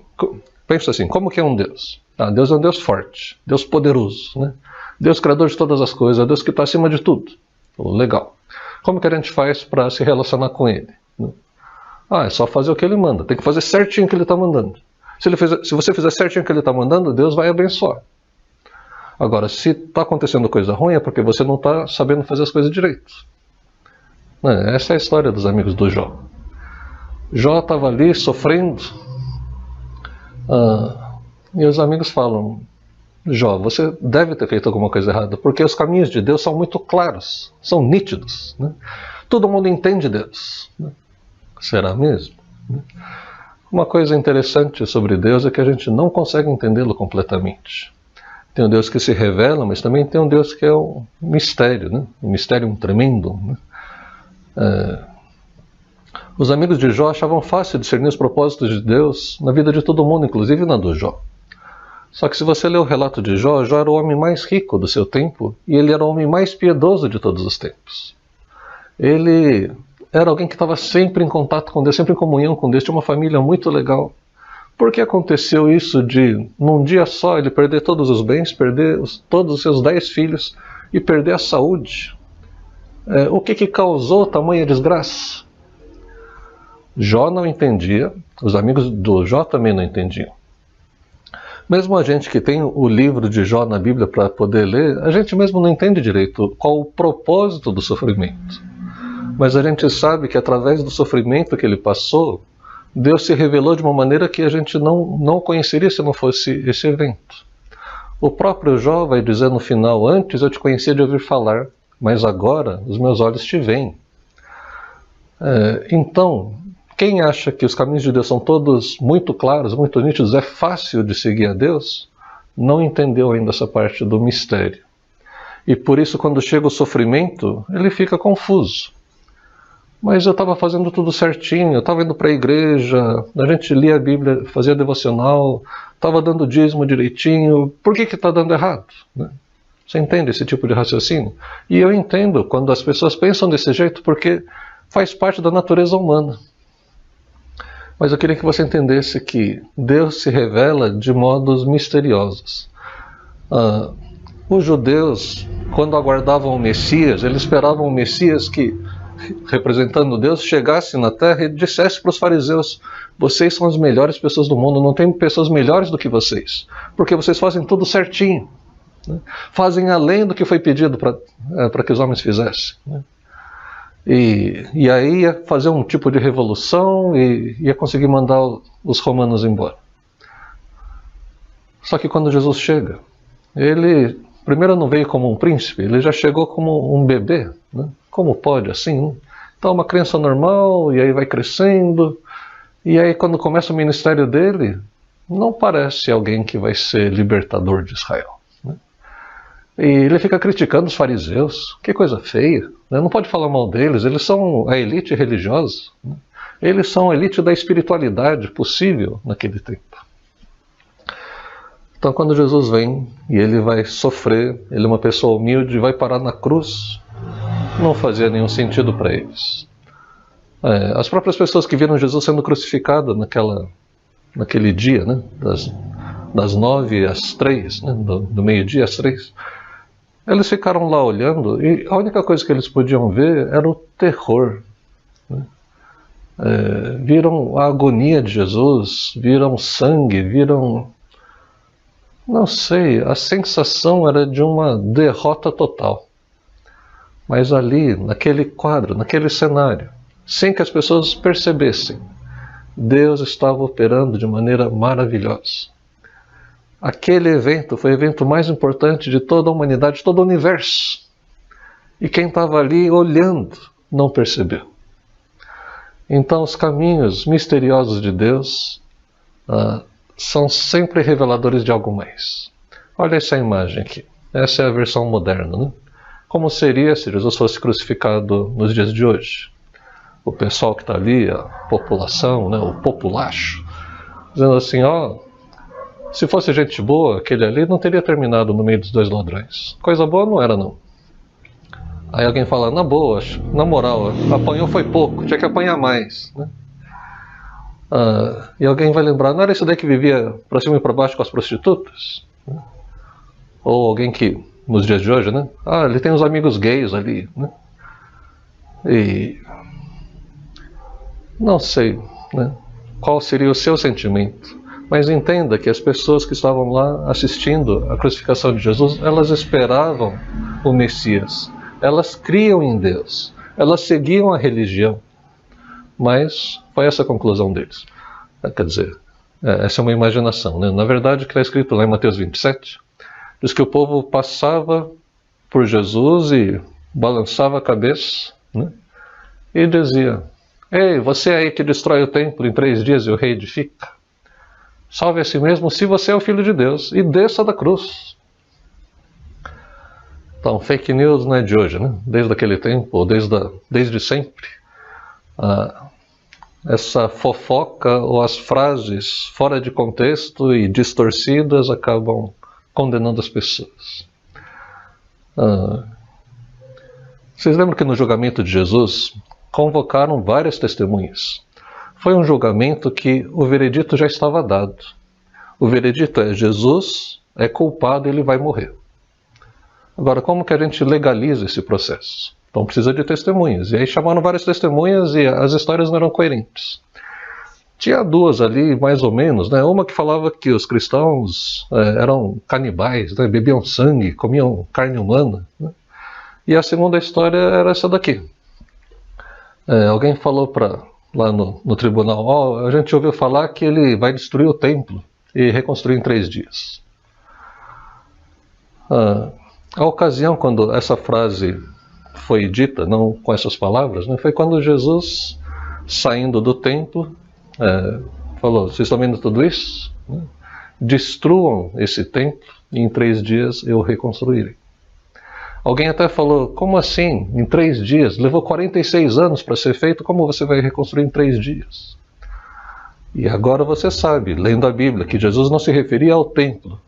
Pensa assim, como que é um Deus? Deus é um Deus forte, Deus poderoso, né? Deus criador de todas as coisas, Deus que está acima de tudo. Legal. Como que a gente faz para se relacionar com Ele? É só fazer o que Ele manda, tem que fazer certinho o que Ele está mandando. Se você fizer certinho o que Ele está mandando, Deus vai abençoar. Agora, se está acontecendo coisa ruim, é porque você não está sabendo fazer as coisas direito. Essa é a história dos amigos do Jó. Jó estava ali sofrendo, E os amigos falam: Jó, você deve ter feito alguma coisa errada, porque os caminhos de Deus são muito claros, são nítidos, né? Todo mundo entende Deus, né? Será mesmo? Uma coisa interessante sobre Deus é que a gente não consegue entendê-lo completamente. Tem um Deus que se revela, mas também tem um Deus que é um mistério, né? Um mistério tremendo, né? Os amigos de Jó achavam fácil discernir os propósitos de Deus na vida de todo mundo, inclusive na do Jó. Só que se você ler o relato de Jó, Jó era o homem mais rico do seu tempo e ele era o homem mais piedoso de todos os tempos. Ele era alguém que estava sempre em contato com Deus, sempre em comunhão com Deus, tinha uma família muito legal. Por que aconteceu isso de, num dia só, ele perder todos os bens, perder todos os seus 10 filhos e perder a saúde? O que causou tamanha desgraça? Jó não entendia, os amigos do Jó também não entendiam. Mesmo a gente que tem o livro de Jó na Bíblia para poder ler, a gente mesmo não entende direito qual o propósito do sofrimento. Mas a gente sabe que através do sofrimento que ele passou, Deus se revelou de uma maneira que a gente não conheceria se não fosse esse evento. O próprio Jó vai dizer no final: antes eu te conhecia de ouvir falar, mas agora os meus olhos te veem. Então, quem acha que os caminhos de Deus são todos muito claros, muito nítidos, é fácil de seguir a Deus, não entendeu ainda essa parte do mistério. E por isso, quando chega o sofrimento, ele fica confuso. Mas eu estava fazendo tudo certinho, eu estava indo para a igreja, a gente lia a Bíblia, fazia devocional, estava dando dízimo direitinho, por que está dando errado? Né? Você entende esse tipo de raciocínio? E eu entendo quando as pessoas pensam desse jeito, porque faz parte da natureza humana. Mas eu queria que você entendesse que Deus se revela de modos misteriosos. Os judeus, quando aguardavam o Messias, eles esperavam o Messias que, representando Deus, chegasse na terra e dissesse para os fariseus: vocês são as melhores pessoas do mundo, não tem pessoas melhores do que vocês, porque vocês fazem tudo certinho, né? Fazem além do que foi pedido para que os homens fizessem, né? E aí ia fazer um tipo de revolução e ia conseguir mandar os romanos embora. Só que quando Jesus chega, ele primeiro não veio como um príncipe, ele já chegou como um bebê, né? Como pode assim? Né? Então uma criança normal, e aí vai crescendo, e aí quando começa o ministério dele, não parece alguém que vai ser libertador de Israel, né? E ele fica criticando os fariseus, que coisa feia, né? Não pode falar mal deles, eles são a elite religiosa, né? Eles são a elite da espiritualidade possível naquele tempo. Então quando Jesus vem e ele vai sofrer, ele é uma pessoa humilde, vai parar na cruz, não fazia nenhum sentido para eles. As próprias pessoas que viram Jesus sendo crucificado naquele dia, né? das 9 às 3, né? do meio-dia às 3, eles ficaram lá olhando e a única coisa que eles podiam ver era o terror, né? Viram a agonia de Jesus, viram sangue, viram... Não sei, a sensação era de uma derrota total. Mas ali, naquele quadro, naquele cenário, sem que as pessoas percebessem, Deus estava operando de maneira maravilhosa. Aquele evento foi o evento mais importante de toda a humanidade, de todo o universo. E quem estava ali olhando não percebeu. Então os caminhos misteriosos de Deus são sempre reveladores de algo mais. Olha essa imagem aqui. Essa é a versão moderna, né? Como seria se Jesus fosse crucificado nos dias de hoje? O pessoal que está ali, a população, né, o populacho, dizendo assim: se fosse gente boa, aquele ali não teria terminado no meio dos 2 ladrões. Coisa boa não era, não. Aí alguém fala: na boa, na moral, apanhou foi pouco, tinha que apanhar mais, né? E alguém vai lembrar: não era esse daí que vivia para cima e para baixo com as prostitutas? Ou alguém que, nos dias de hoje, né? Ele tem uns amigos gays ali, né? E não sei, né, qual seria o seu sentimento, mas entenda que as pessoas que estavam lá assistindo a crucificação de Jesus, elas esperavam o Messias, elas criam em Deus, elas seguiam a religião, mas foi essa a conclusão deles. Quer dizer, essa é uma imaginação, né? Na verdade, o que está escrito lá em Mateus 27, diz que o povo passava por Jesus e balançava a cabeça, né? E dizia: ei, você aí que destrói o templo em 3 dias e o reedifica, salve a si mesmo se você é o Filho de Deus e desça da cruz. Então, fake news não é de hoje, né? Desde aquele tempo, ou desde sempre, essa fofoca ou as frases fora de contexto e distorcidas acabam condenando as pessoas. Vocês lembram que no julgamento de Jesus convocaram várias testemunhas? Foi um julgamento que o veredito já estava dado. O veredito é: Jesus é culpado e ele vai morrer. Agora, como que a gente legaliza esse processo? Então precisa de testemunhas. E aí chamaram várias testemunhas e as histórias não eram coerentes. Tinha 2 ali, mais ou menos, né? Uma que falava que os cristãos eram canibais, né? Bebiam sangue, comiam carne humana, né? E a segunda história era essa daqui. Alguém falou lá no tribunal: a gente ouviu falar que ele vai destruir o templo e reconstruir em 3 dias. A ocasião quando essa frase foi dita, não com essas palavras, né, foi quando Jesus, saindo do templo, falou: vocês estão vendo tudo isso? Destruam esse templo e em 3 dias eu reconstruirei. Alguém até falou: como assim? Em 3 dias? Levou 46 anos para ser feito, como você vai reconstruir em 3 dias? E agora você sabe, lendo a Bíblia, que Jesus não se referia ao templo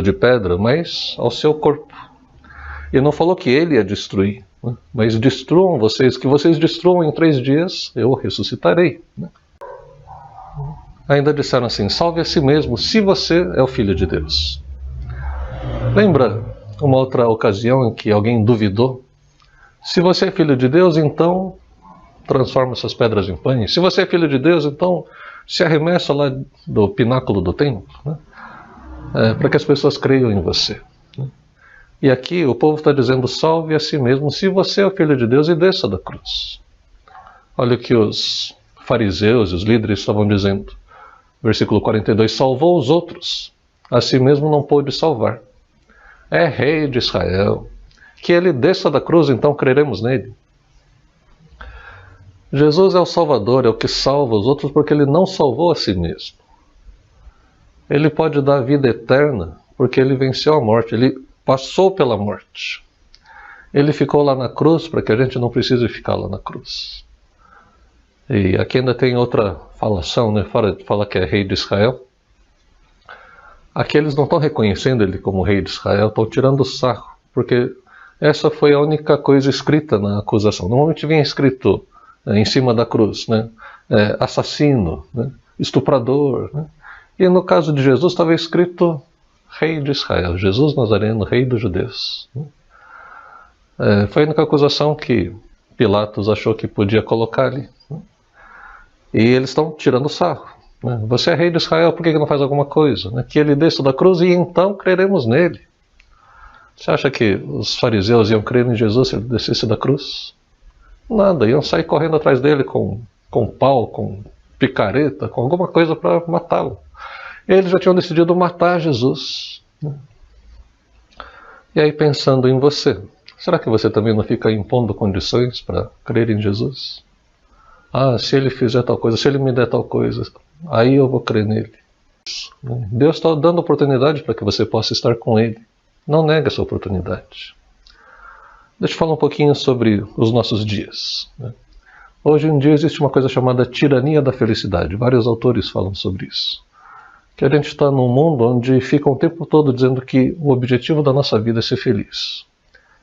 de pedra, mas ao seu corpo. E não falou que ele ia destruir, né? Mas destruam vocês, que vocês destruam em 3 dias, eu ressuscitarei, né? Ainda disseram assim: salve a si mesmo, se você é o Filho de Deus. Lembra uma outra ocasião em que alguém duvidou? Se você é Filho de Deus, então transforma essas pedras em pães. Se você é Filho de Deus, então se arremessa lá do pináculo do templo, né? Para que as pessoas creiam em você, né? E aqui o povo está dizendo: salve a si mesmo, se você é o Filho de Deus, e desça da cruz. Olha o que os fariseus e os líderes estavam dizendo. Versículo 42, salvou os outros, a si mesmo não pôde salvar. É rei de Israel, que ele desça da cruz, então creremos nele. Jesus é o Salvador, é o que salva os outros, porque ele não salvou a si mesmo. Ele pode dar vida eterna, porque ele venceu a morte, ele passou pela morte. Ele ficou lá na cruz para que a gente não precise ficar lá na cruz. E aqui ainda tem outra falação, né? Fala que é rei de Israel. Aqui eles não estão reconhecendo ele como rei de Israel, estão tirando sarro, porque essa foi a única coisa escrita na acusação. Normalmente vinha escrito em cima da cruz, né? Assassino, né? Estuprador, né? E no caso de Jesus estava escrito rei de Israel, Jesus Nazareno, rei dos judeus. Foi a única acusação que Pilatos achou que podia colocar ali, né? E eles estão tirando sarro, né? Você é rei de Israel, por que não faz alguma coisa, né? Que ele desça da cruz e então creremos nele. Você acha que os fariseus iam crer em Jesus se ele descesse da cruz? Nada, iam sair correndo atrás dele com pau, com picareta, com alguma coisa para matá-lo. Eles já tinham decidido matar Jesus, né? E aí, pensando em você, será que você também não fica impondo condições para crer em Jesus? Se ele fizer tal coisa, se ele me der tal coisa, aí eu vou crer nele. Deus está dando oportunidade para que você possa estar com ele. Não nega essa oportunidade. Deixa eu falar um pouquinho sobre os nossos dias, né? Hoje em dia existe uma coisa chamada tirania da felicidade. Vários autores falam sobre isso. Que a gente está num mundo onde fica o tempo todo dizendo que o objetivo da nossa vida é ser feliz.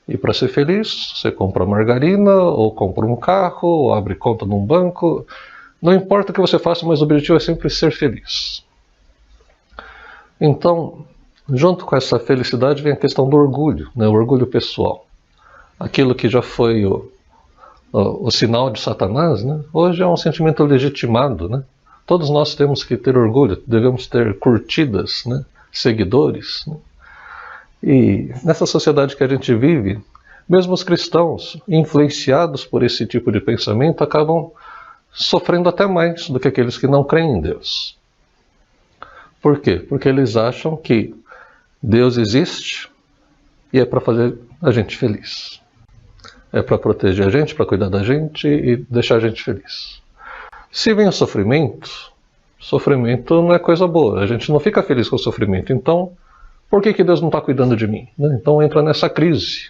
E para ser feliz, você compra margarina, ou compra um carro, ou abre conta num banco. Não importa o que você faça, mas o objetivo é sempre ser feliz. Então, junto com essa felicidade vem a questão do orgulho, né? O orgulho pessoal. Aquilo que já foi o sinal de Satanás, né? Hoje é um sentimento legitimado, né? Todos nós temos que ter orgulho, devemos ter curtidas, né? Seguidores, né? E nessa sociedade que a gente vive, mesmo os cristãos, influenciados por esse tipo de pensamento, acabam sofrendo até mais do que aqueles que não creem em Deus. Por quê? Porque eles acham que Deus existe e é para fazer a gente feliz. É para proteger a gente, para cuidar da gente e deixar a gente feliz. Se vem o sofrimento não é coisa boa. A gente não fica feliz com o sofrimento. Então, por que Deus não está cuidando de mim? Então entra nessa crise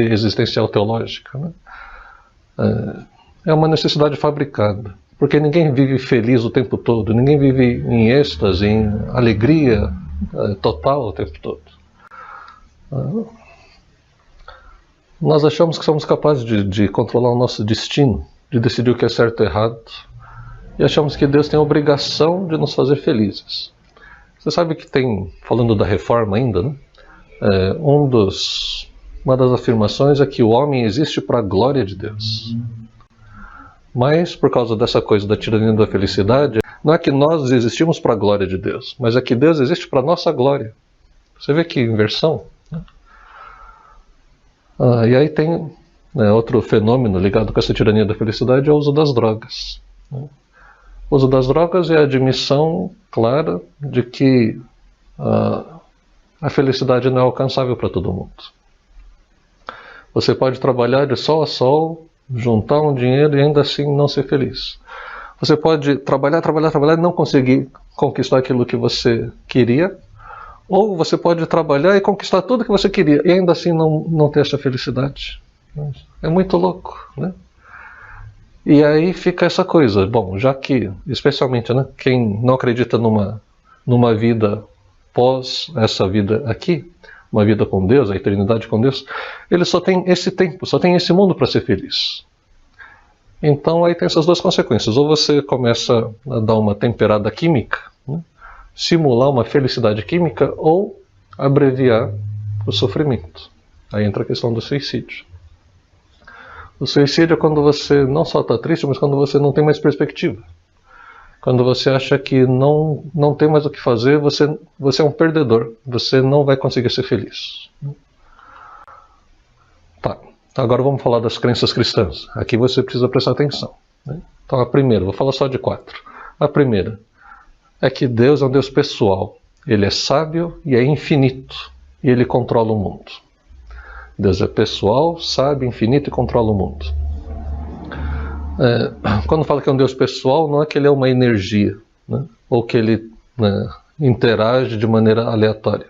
existencial teológica. Né? É uma necessidade fabricada. Porque ninguém vive feliz o tempo todo. Ninguém vive em êxtase, em alegria total o tempo todo. Nós achamos que somos capazes de controlar o nosso destino, de decidir o que é certo e errado, e achamos que Deus tem a obrigação de nos fazer felizes. Você sabe que tem, falando da reforma ainda, né? Uma das afirmações é que o homem existe para a glória de Deus. Mas, por causa dessa coisa da tirania da felicidade, não é que nós existimos para a glória de Deus, mas é que Deus existe para a nossa glória. Você vê que inversão? Né? E aí tem outro fenômeno ligado com essa tirania da felicidade, é o uso das drogas. Né? O uso das drogas é a admissão clara de que a felicidade não é alcançável para todo mundo. Você pode trabalhar de sol a sol, juntar um dinheiro e ainda assim não ser feliz. Você pode trabalhar e não conseguir conquistar aquilo que você queria, ou você pode trabalhar e conquistar tudo que você queria e ainda assim não ter essa felicidade. É muito louco, né? E aí fica essa coisa, bom, já que, especialmente, né, quem não acredita numa vida pós essa vida aqui, uma vida com Deus, a eternidade com Deus, ele só tem esse tempo, só tem esse mundo para ser feliz. Então aí tem essas duas consequências. Ou você começa a dar uma temperada química, né, simular uma felicidade química, ou abreviar o sofrimento. Aí entra a questão do suicídio. O suicídio é quando você não só está triste, mas quando você não tem mais perspectiva. Quando você acha que não tem mais o que fazer, você é um perdedor. Você não vai conseguir ser feliz. Tá, agora vamos falar das crenças cristãs. Aqui você precisa prestar atenção. Né? Então a primeira, vou falar só de 4. A primeira é que Deus é um Deus pessoal. Ele é sábio e é infinito. E ele controla o mundo. Deus é pessoal, sábio, infinito e controla o mundo. Quando fala que é um Deus pessoal, não é que ele é uma energia, né? Ou que ele interage de maneira aleatória.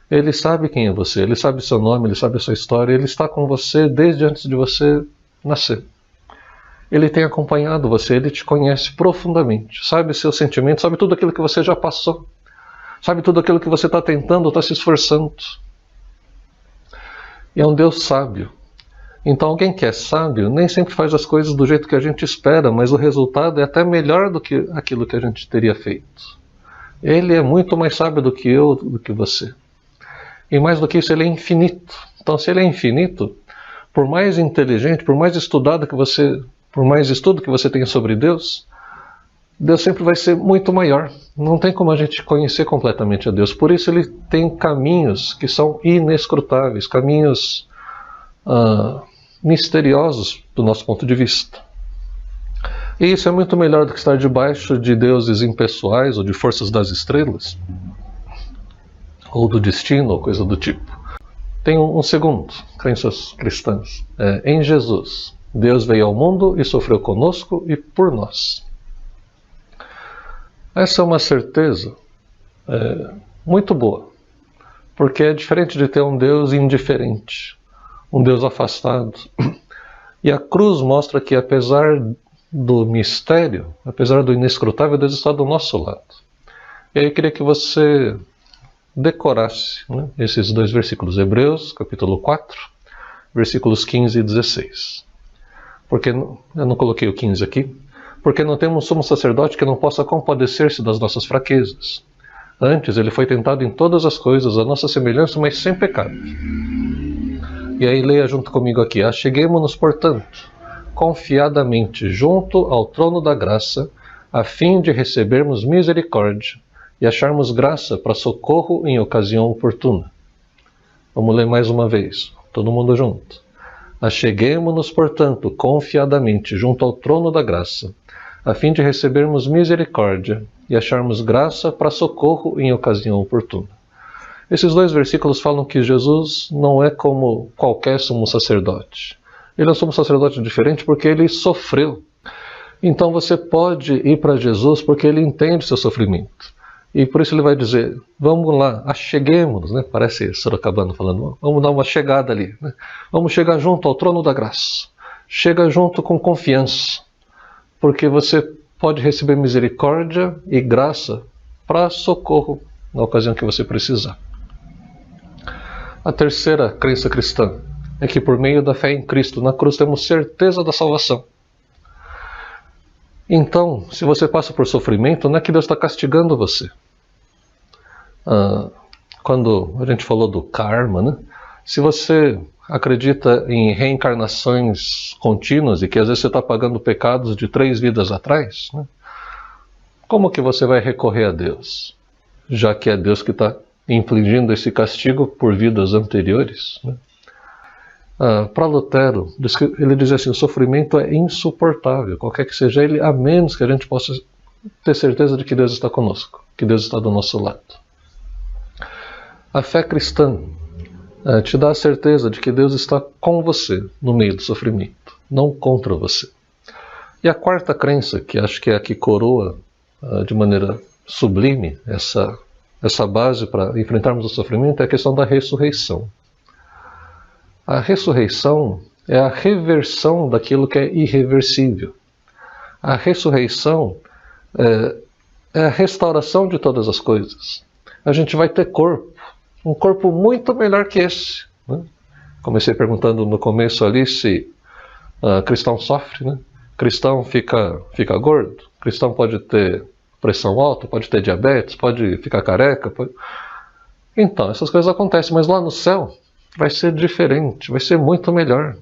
Ele sabe quem é você, ele sabe seu nome, ele sabe a sua história, ele está com você desde antes de você nascer. Ele tem acompanhado você, ele te conhece profundamente, sabe seus sentimentos, sabe tudo aquilo que você já passou, sabe tudo aquilo que você está tentando, está se esforçando. E é um Deus sábio. Então alguém que é sábio nem sempre faz as coisas do jeito que a gente espera, mas o resultado é até melhor do que aquilo que a gente teria feito. Ele é muito mais sábio do que eu, do que você. E mais do que isso, ele é infinito. Então se ele é infinito, por mais inteligente, por mais estudado por mais estudo que você tenha sobre Deus, Deus sempre vai ser muito maior. Não tem como a gente conhecer completamente a Deus. Por isso ele tem caminhos que são inescrutáveis, caminhos misteriosos do nosso ponto de vista. E isso é muito melhor do que estar debaixo de deuses impessoais ou de forças das estrelas, ou do destino, ou coisa do tipo. Tem um segundo, crenças cristãs. Em Jesus, Deus veio ao mundo e sofreu conosco e por nós. Essa é uma certeza muito boa, porque é diferente de ter um Deus indiferente, um Deus afastado. E a cruz mostra que apesar do mistério, apesar do inescrutável, Deus está do nosso lado. E aí eu queria que você decorasse, né, esses 2 versículos, Hebreus, capítulo 4, versículos 15 e 16. Porque eu não coloquei o 15 aqui, porque não temos um sumo sacerdote que não possa compadecer-se das nossas fraquezas. Antes, ele foi tentado em todas as coisas, a nossa semelhança, mas sem pecado. E aí leia junto comigo aqui. Acheguemo-nos, portanto, confiadamente junto ao trono da graça, a fim de recebermos misericórdia e acharmos graça para socorro em ocasião oportuna. Vamos ler mais uma vez, todo mundo junto. Acheguemo-nos, portanto, confiadamente junto ao trono da graça, a fim de recebermos misericórdia e acharmos graça para socorro em ocasião oportuna. Esses 2 versículos falam que Jesus não é como qualquer sumo sacerdote. Ele é um sumo sacerdote diferente porque ele sofreu. Então você pode ir para Jesus porque ele entende o seu sofrimento. E por isso ele vai dizer, vamos lá, acheguemos-nos, né? Parece Sorocabano falando, vamos dar uma chegada ali, né? Vamos chegar junto ao trono da graça. Chega junto com confiança, porque você pode receber misericórdia e graça para socorro na ocasião que você precisar. A terceira crença cristã é que por meio da fé em Cristo na cruz temos certeza da salvação. Então, se você passa por sofrimento, não é que Deus está castigando você. Quando a gente falou do karma, né? Se você acredita em reencarnações contínuas e que às vezes você está pagando pecados de 3 vidas atrás, né? Como que você vai recorrer a Deus? Já que é Deus que está infligindo esse castigo por vidas anteriores, né? Para Lutero, ele diz assim, o sofrimento é insuportável, qualquer que seja ele, a menos que a gente possa ter certeza de que Deus está conosco, que Deus está do nosso lado. A fé cristã te dá a certeza de que Deus está com você no meio do sofrimento, não contra você. E a quarta crença, que acho que é a que coroa de maneira sublime essa base para enfrentarmos o sofrimento, é a questão da ressurreição. A ressurreição é a reversão daquilo que é irreversível. A ressurreição é a restauração de todas as coisas. A gente vai ter corpo, um corpo muito melhor que esse, né? Comecei perguntando no começo ali se cristão sofre, né? Cristão fica gordo, cristão pode ter pressão alta, pode ter diabetes, pode ficar careca. Então, essas coisas acontecem, mas lá no céu vai ser diferente, vai ser muito melhor.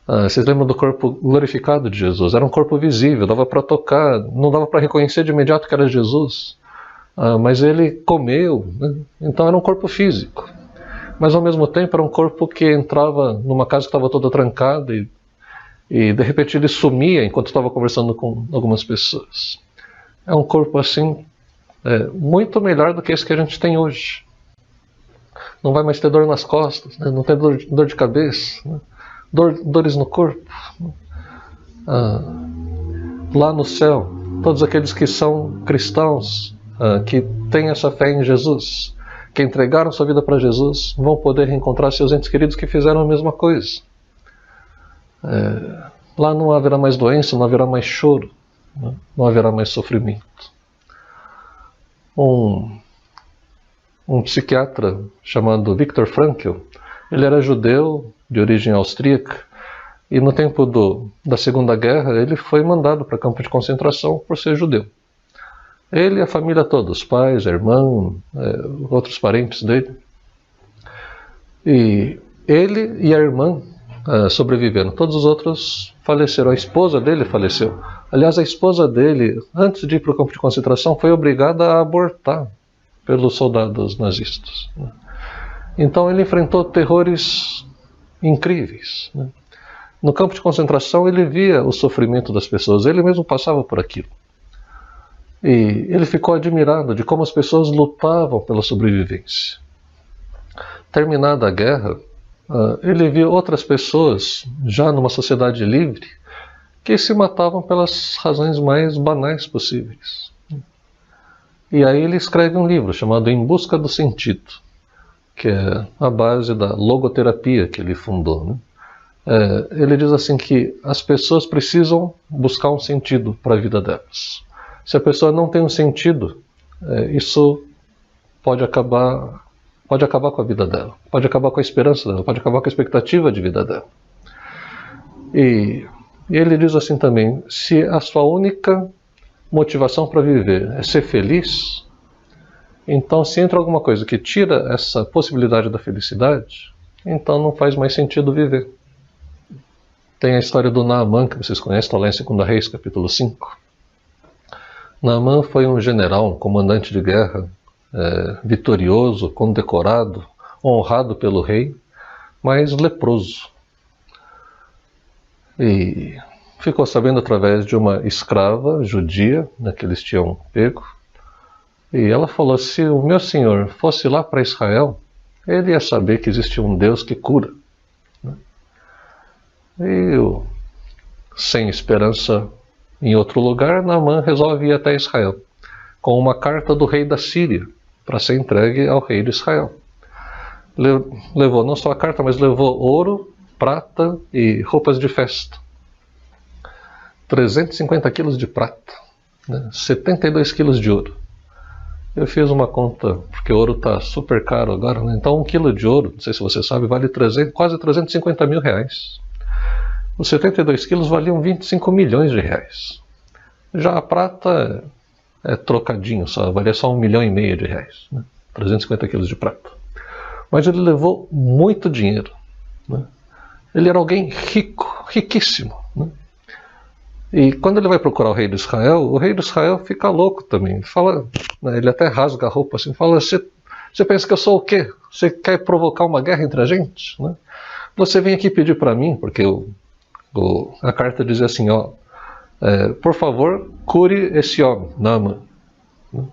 Vocês lembram do corpo glorificado de Jesus? Era um corpo visível, dava para tocar, não dava para reconhecer de imediato que era Jesus. Mas ele comeu, né? Então era um corpo físico. Mas ao mesmo tempo era um corpo que entrava numa casa que estava toda trancada e de repente ele sumia enquanto estava conversando com algumas pessoas. É um corpo assim, muito melhor do que esse que a gente tem hoje. Não vai mais ter dor nas costas, né? Não tem dor de cabeça, né? Dores no corpo. Lá no céu, todos aqueles que são cristãos, que têm essa fé em Jesus, que entregaram sua vida para Jesus, vão poder reencontrar seus entes queridos que fizeram a mesma coisa. Lá não haverá mais doença, não haverá mais choro, né? Não haverá mais sofrimento. Um psiquiatra chamado Viktor Frankl, ele era judeu de origem austríaca e no tempo da Segunda Guerra ele foi mandado para campo de concentração por ser judeu. Ele e a família toda, os pais, a irmã, outros parentes dele. E ele e a irmã sobreviveram. Todos os outros faleceram. A esposa dele faleceu. Aliás, a esposa dele, antes de ir para o campo de concentração, foi obrigada a abortar pelos soldados nazistas. Então ele enfrentou terrores incríveis, né? No campo de concentração ele via o sofrimento das pessoas, ele mesmo passava por aquilo. E ele ficou admirado de como as pessoas lutavam pela sobrevivência. Terminada a guerra, ele viu outras pessoas, já numa sociedade livre, que se matavam pelas razões mais banais possíveis. E aí ele escreve um livro chamado Em Busca do Sentido, que é a base da logoterapia que ele fundou, né? Ele diz assim que as pessoas precisam buscar um sentido para a vida delas. Se a pessoa não tem um sentido, isso pode acabar com a vida dela, pode acabar com a esperança dela, pode acabar com a expectativa de vida dela. E ele diz assim também, se a sua única motivação para viver é ser feliz, então se entra alguma coisa que tira essa possibilidade da felicidade, então não faz mais sentido viver. Tem a história do Naamã, que vocês conhecem, está lá em 2 Reis, capítulo 5. Naamã foi um general, um comandante de guerra, vitorioso, condecorado, honrado pelo rei, mas leproso. E ficou sabendo através de uma escrava judia, né, que eles tinham pego. E ela falou: se o meu senhor fosse lá para Israel, ele ia saber que existe um Deus que cura. E sem esperança em outro lugar, Naamã resolve ir até Israel, com uma carta do rei da Síria, para ser entregue ao rei de Israel. Levou não só a carta, mas levou ouro, prata e roupas de festa. 350 quilos de prata, né? 72 quilos de ouro. Eu fiz uma conta, porque o ouro está super caro agora, né? Então 1 quilo de ouro, não sei se você sabe, vale quase 350 mil reais. Os 72 quilos valiam 25 milhões de reais. Já a prata é trocadinho, valia só 1,5 milhão de reais, né? 350 quilos de prata. Mas ele levou muito dinheiro, né? Ele era alguém rico, riquíssimo, né? E quando ele vai procurar o rei de Israel fica louco também. Fala, né, ele até rasga a roupa assim, fala: você pensa que eu sou o quê? Você quer provocar uma guerra entre a gente? Né? Você vem aqui pedir para mim, porque a carta dizia assim, ó, por favor, cure esse homem, Naamã. Né?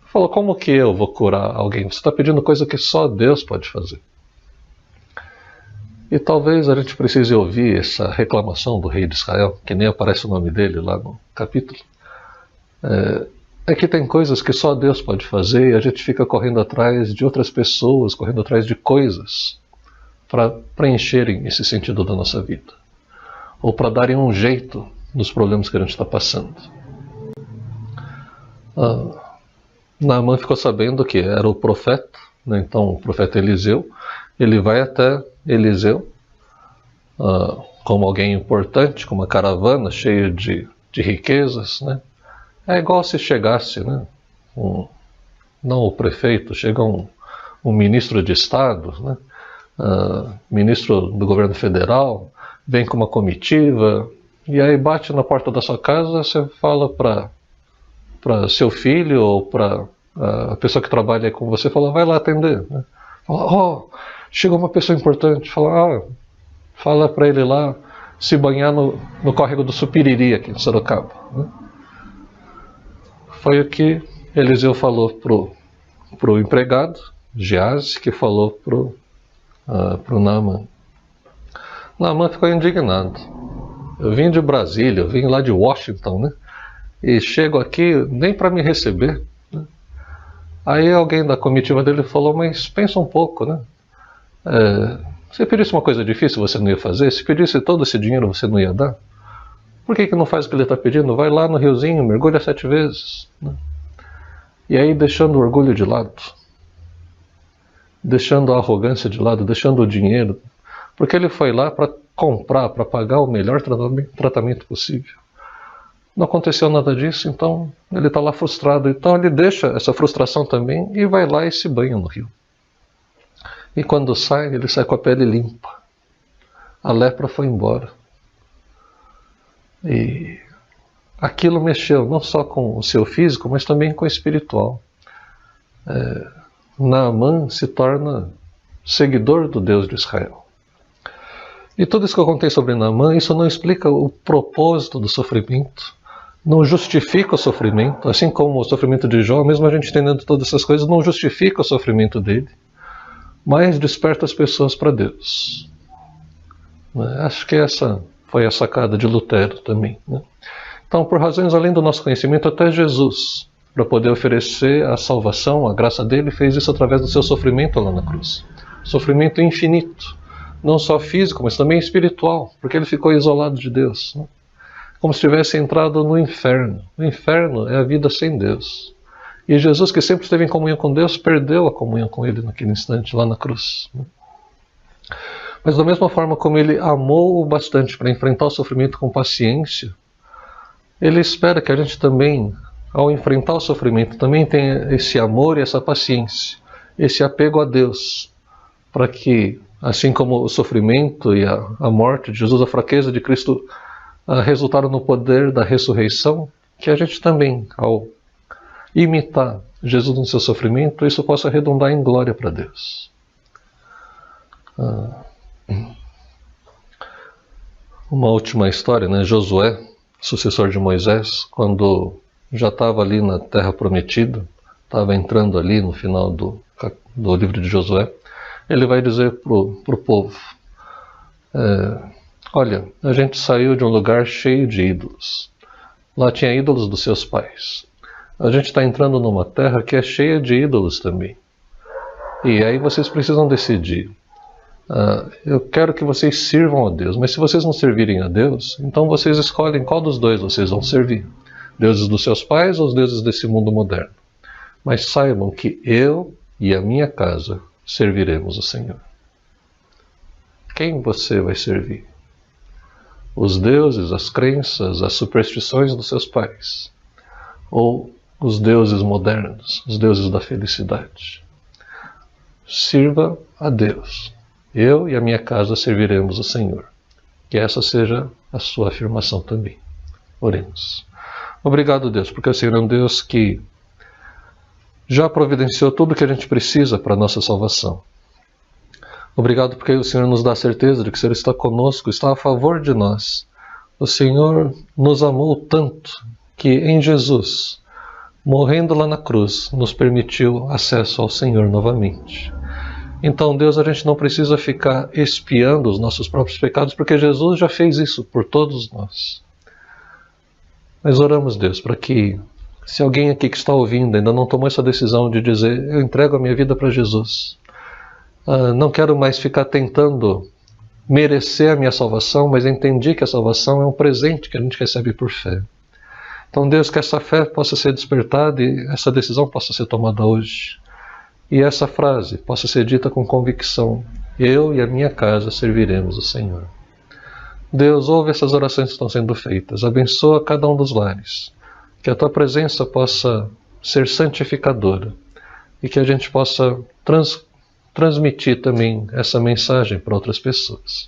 Falou: como que eu vou curar alguém? Você está pedindo coisa que só Deus pode fazer. E talvez a gente precise ouvir essa reclamação do rei de Israel, que nem aparece o nome dele lá no capítulo. É que tem coisas que só Deus pode fazer e a gente fica correndo atrás de outras pessoas, correndo atrás de coisas para preencherem esse sentido da nossa vida, ou para darem um jeito nos problemas que a gente está passando. Naamã ficou sabendo que era o profeta, né? Então o profeta Eliseu, ele vai até Eliseu como alguém importante, com uma caravana cheia de riquezas, né? É igual se chegasse, né, não o prefeito, chega um ministro de Estado, né, ministro do governo federal, vem com uma comitiva, e aí bate na porta da sua casa, você fala para seu filho ou para a pessoa que trabalha com você, fala: vai lá atender, né? Fala: chegou uma pessoa importante, fala para ele lá se banhar no córrego do Supiriri aqui em Sorocaba, né? Foi o que Eliseu falou pro empregado, Geazi, que falou pro Naamã. Naamã ficou indignado. Eu vim de Brasília, eu vim lá de Washington, né? E chego aqui nem para me receber, né? Aí alguém da comitiva dele falou: mas pensa um pouco, né? Se pedisse uma coisa difícil, você não ia fazer? Se pedisse todo esse dinheiro, você não ia dar? Por que não faz o que ele está pedindo? Vai lá no riozinho, mergulha 7 vezes. Né? E aí, deixando o orgulho de lado, deixando a arrogância de lado, deixando o dinheiro, porque ele foi lá para comprar, para pagar o melhor tratamento possível. Não aconteceu nada disso, então ele está lá frustrado. Então ele deixa essa frustração também e vai lá e se banha no rio. E quando sai, ele sai com a pele limpa. A lepra foi embora. E aquilo mexeu não só com o seu físico, mas também com o espiritual. Naamã se torna seguidor do Deus de Israel. E tudo isso que eu contei sobre Naamã, isso não explica o propósito do sofrimento, não justifica o sofrimento, assim como o sofrimento de Jó, mesmo a gente entendendo todas essas coisas, não justifica o sofrimento dele, mas desperta as pessoas para Deus. Acho que essa foi a sacada de Lutero também, né? Então, por razões além do nosso conhecimento, até Jesus, para poder oferecer a salvação, a graça dele, fez isso através do seu sofrimento lá na cruz. Sofrimento infinito, não só físico, mas também espiritual, porque ele ficou isolado de Deus, né? Como se tivesse entrado no inferno. O inferno é a vida sem Deus. E Jesus, que sempre esteve em comunhão com Deus, perdeu a comunhão com ele naquele instante, lá na cruz, né? Mas da mesma forma como ele amou o bastante para enfrentar o sofrimento com paciência, ele espera que a gente também, ao enfrentar o sofrimento, também tenha esse amor e essa paciência, esse apego a Deus, para que, assim como o sofrimento e a morte de Jesus, a fraqueza de Cristo, resultaram no poder da ressurreição, que a gente também, ao imitar Jesus no seu sofrimento, isso possa redundar em glória para uma última história, né? Josué, sucessor de Moisés, quando já estava ali na Terra Prometida, estava entrando ali no final do livro de Josué, ele vai dizer para o povo, olha, a gente saiu de um lugar cheio de ídolos. Lá tinha ídolos dos seus pais. A gente está entrando numa terra que é cheia de ídolos também. E aí vocês precisam decidir. Eu quero que vocês sirvam a Deus, mas se vocês não servirem a Deus, então vocês escolhem qual dos dois vocês vão servir. Deuses dos seus pais ou os deuses desse mundo moderno. Mas saibam que eu e a minha casa serviremos o Senhor. Quem você vai servir? Os deuses, as crenças, as superstições dos seus pais? Ou os deuses modernos, os deuses da felicidade? Sirva a Deus. Eu e a minha casa serviremos o Senhor. Que essa seja a sua afirmação também. Oremos. Obrigado, Deus, porque o Senhor é um Deus que já providenciou tudo o que a gente precisa para a nossa salvação. Obrigado porque o Senhor nos dá a certeza de que o Senhor está conosco, está a favor de nós. O Senhor nos amou tanto que em Jesus, morrendo lá na cruz, nos permitiu acesso ao Senhor novamente. Então, Deus, a gente não precisa ficar expiando os nossos próprios pecados, porque Jesus já fez isso por todos nós. Mas oramos, Deus, para que, se alguém aqui que está ouvindo ainda não tomou essa decisão de dizer, eu entrego a minha vida para Jesus, não quero mais ficar tentando merecer a minha salvação, mas entendi que a salvação é um presente que a gente recebe por fé. Então, Deus, que essa fé possa ser despertada e essa decisão possa ser tomada hoje. E essa frase possa ser dita com convicção. Eu e a minha casa serviremos o Senhor. Deus, ouve essas orações que estão sendo feitas. Abençoa cada um dos lares. Que a Tua presença possa ser santificadora. E que a gente possa transmitir também essa mensagem para outras pessoas.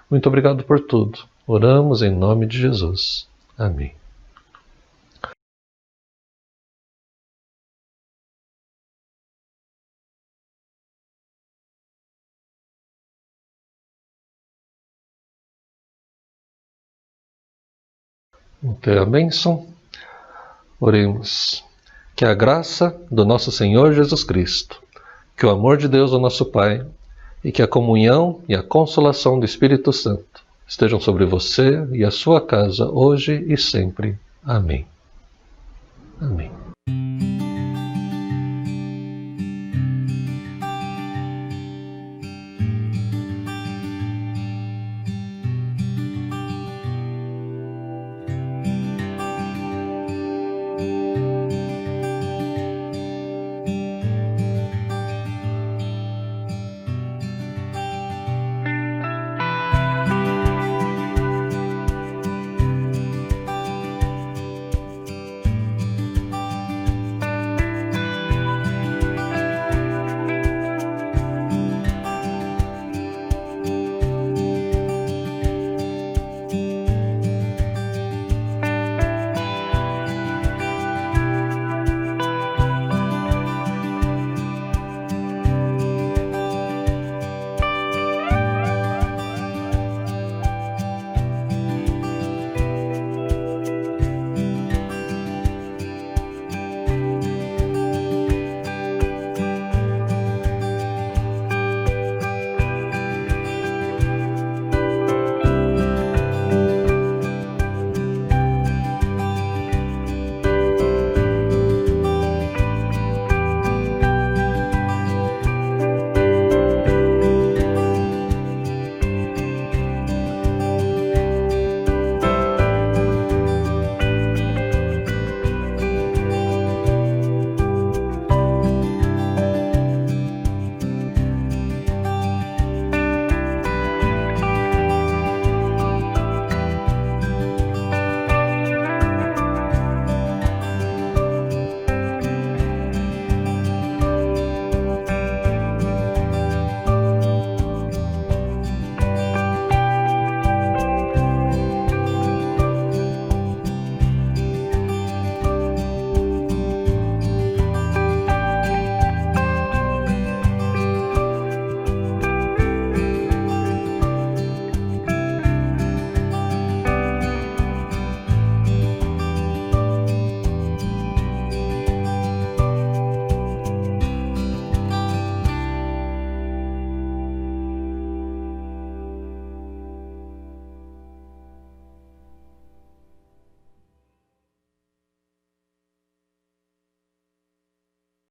Muito obrigado por tudo. Oramos em nome de Jesus. Amém. Ter a bênção. Oremos. Que a graça do nosso Senhor Jesus Cristo, que o amor de Deus, o nosso Pai, e que a comunhão e a consolação do Espírito Santo estejam sobre você e a sua casa hoje e sempre. Amém. Amém.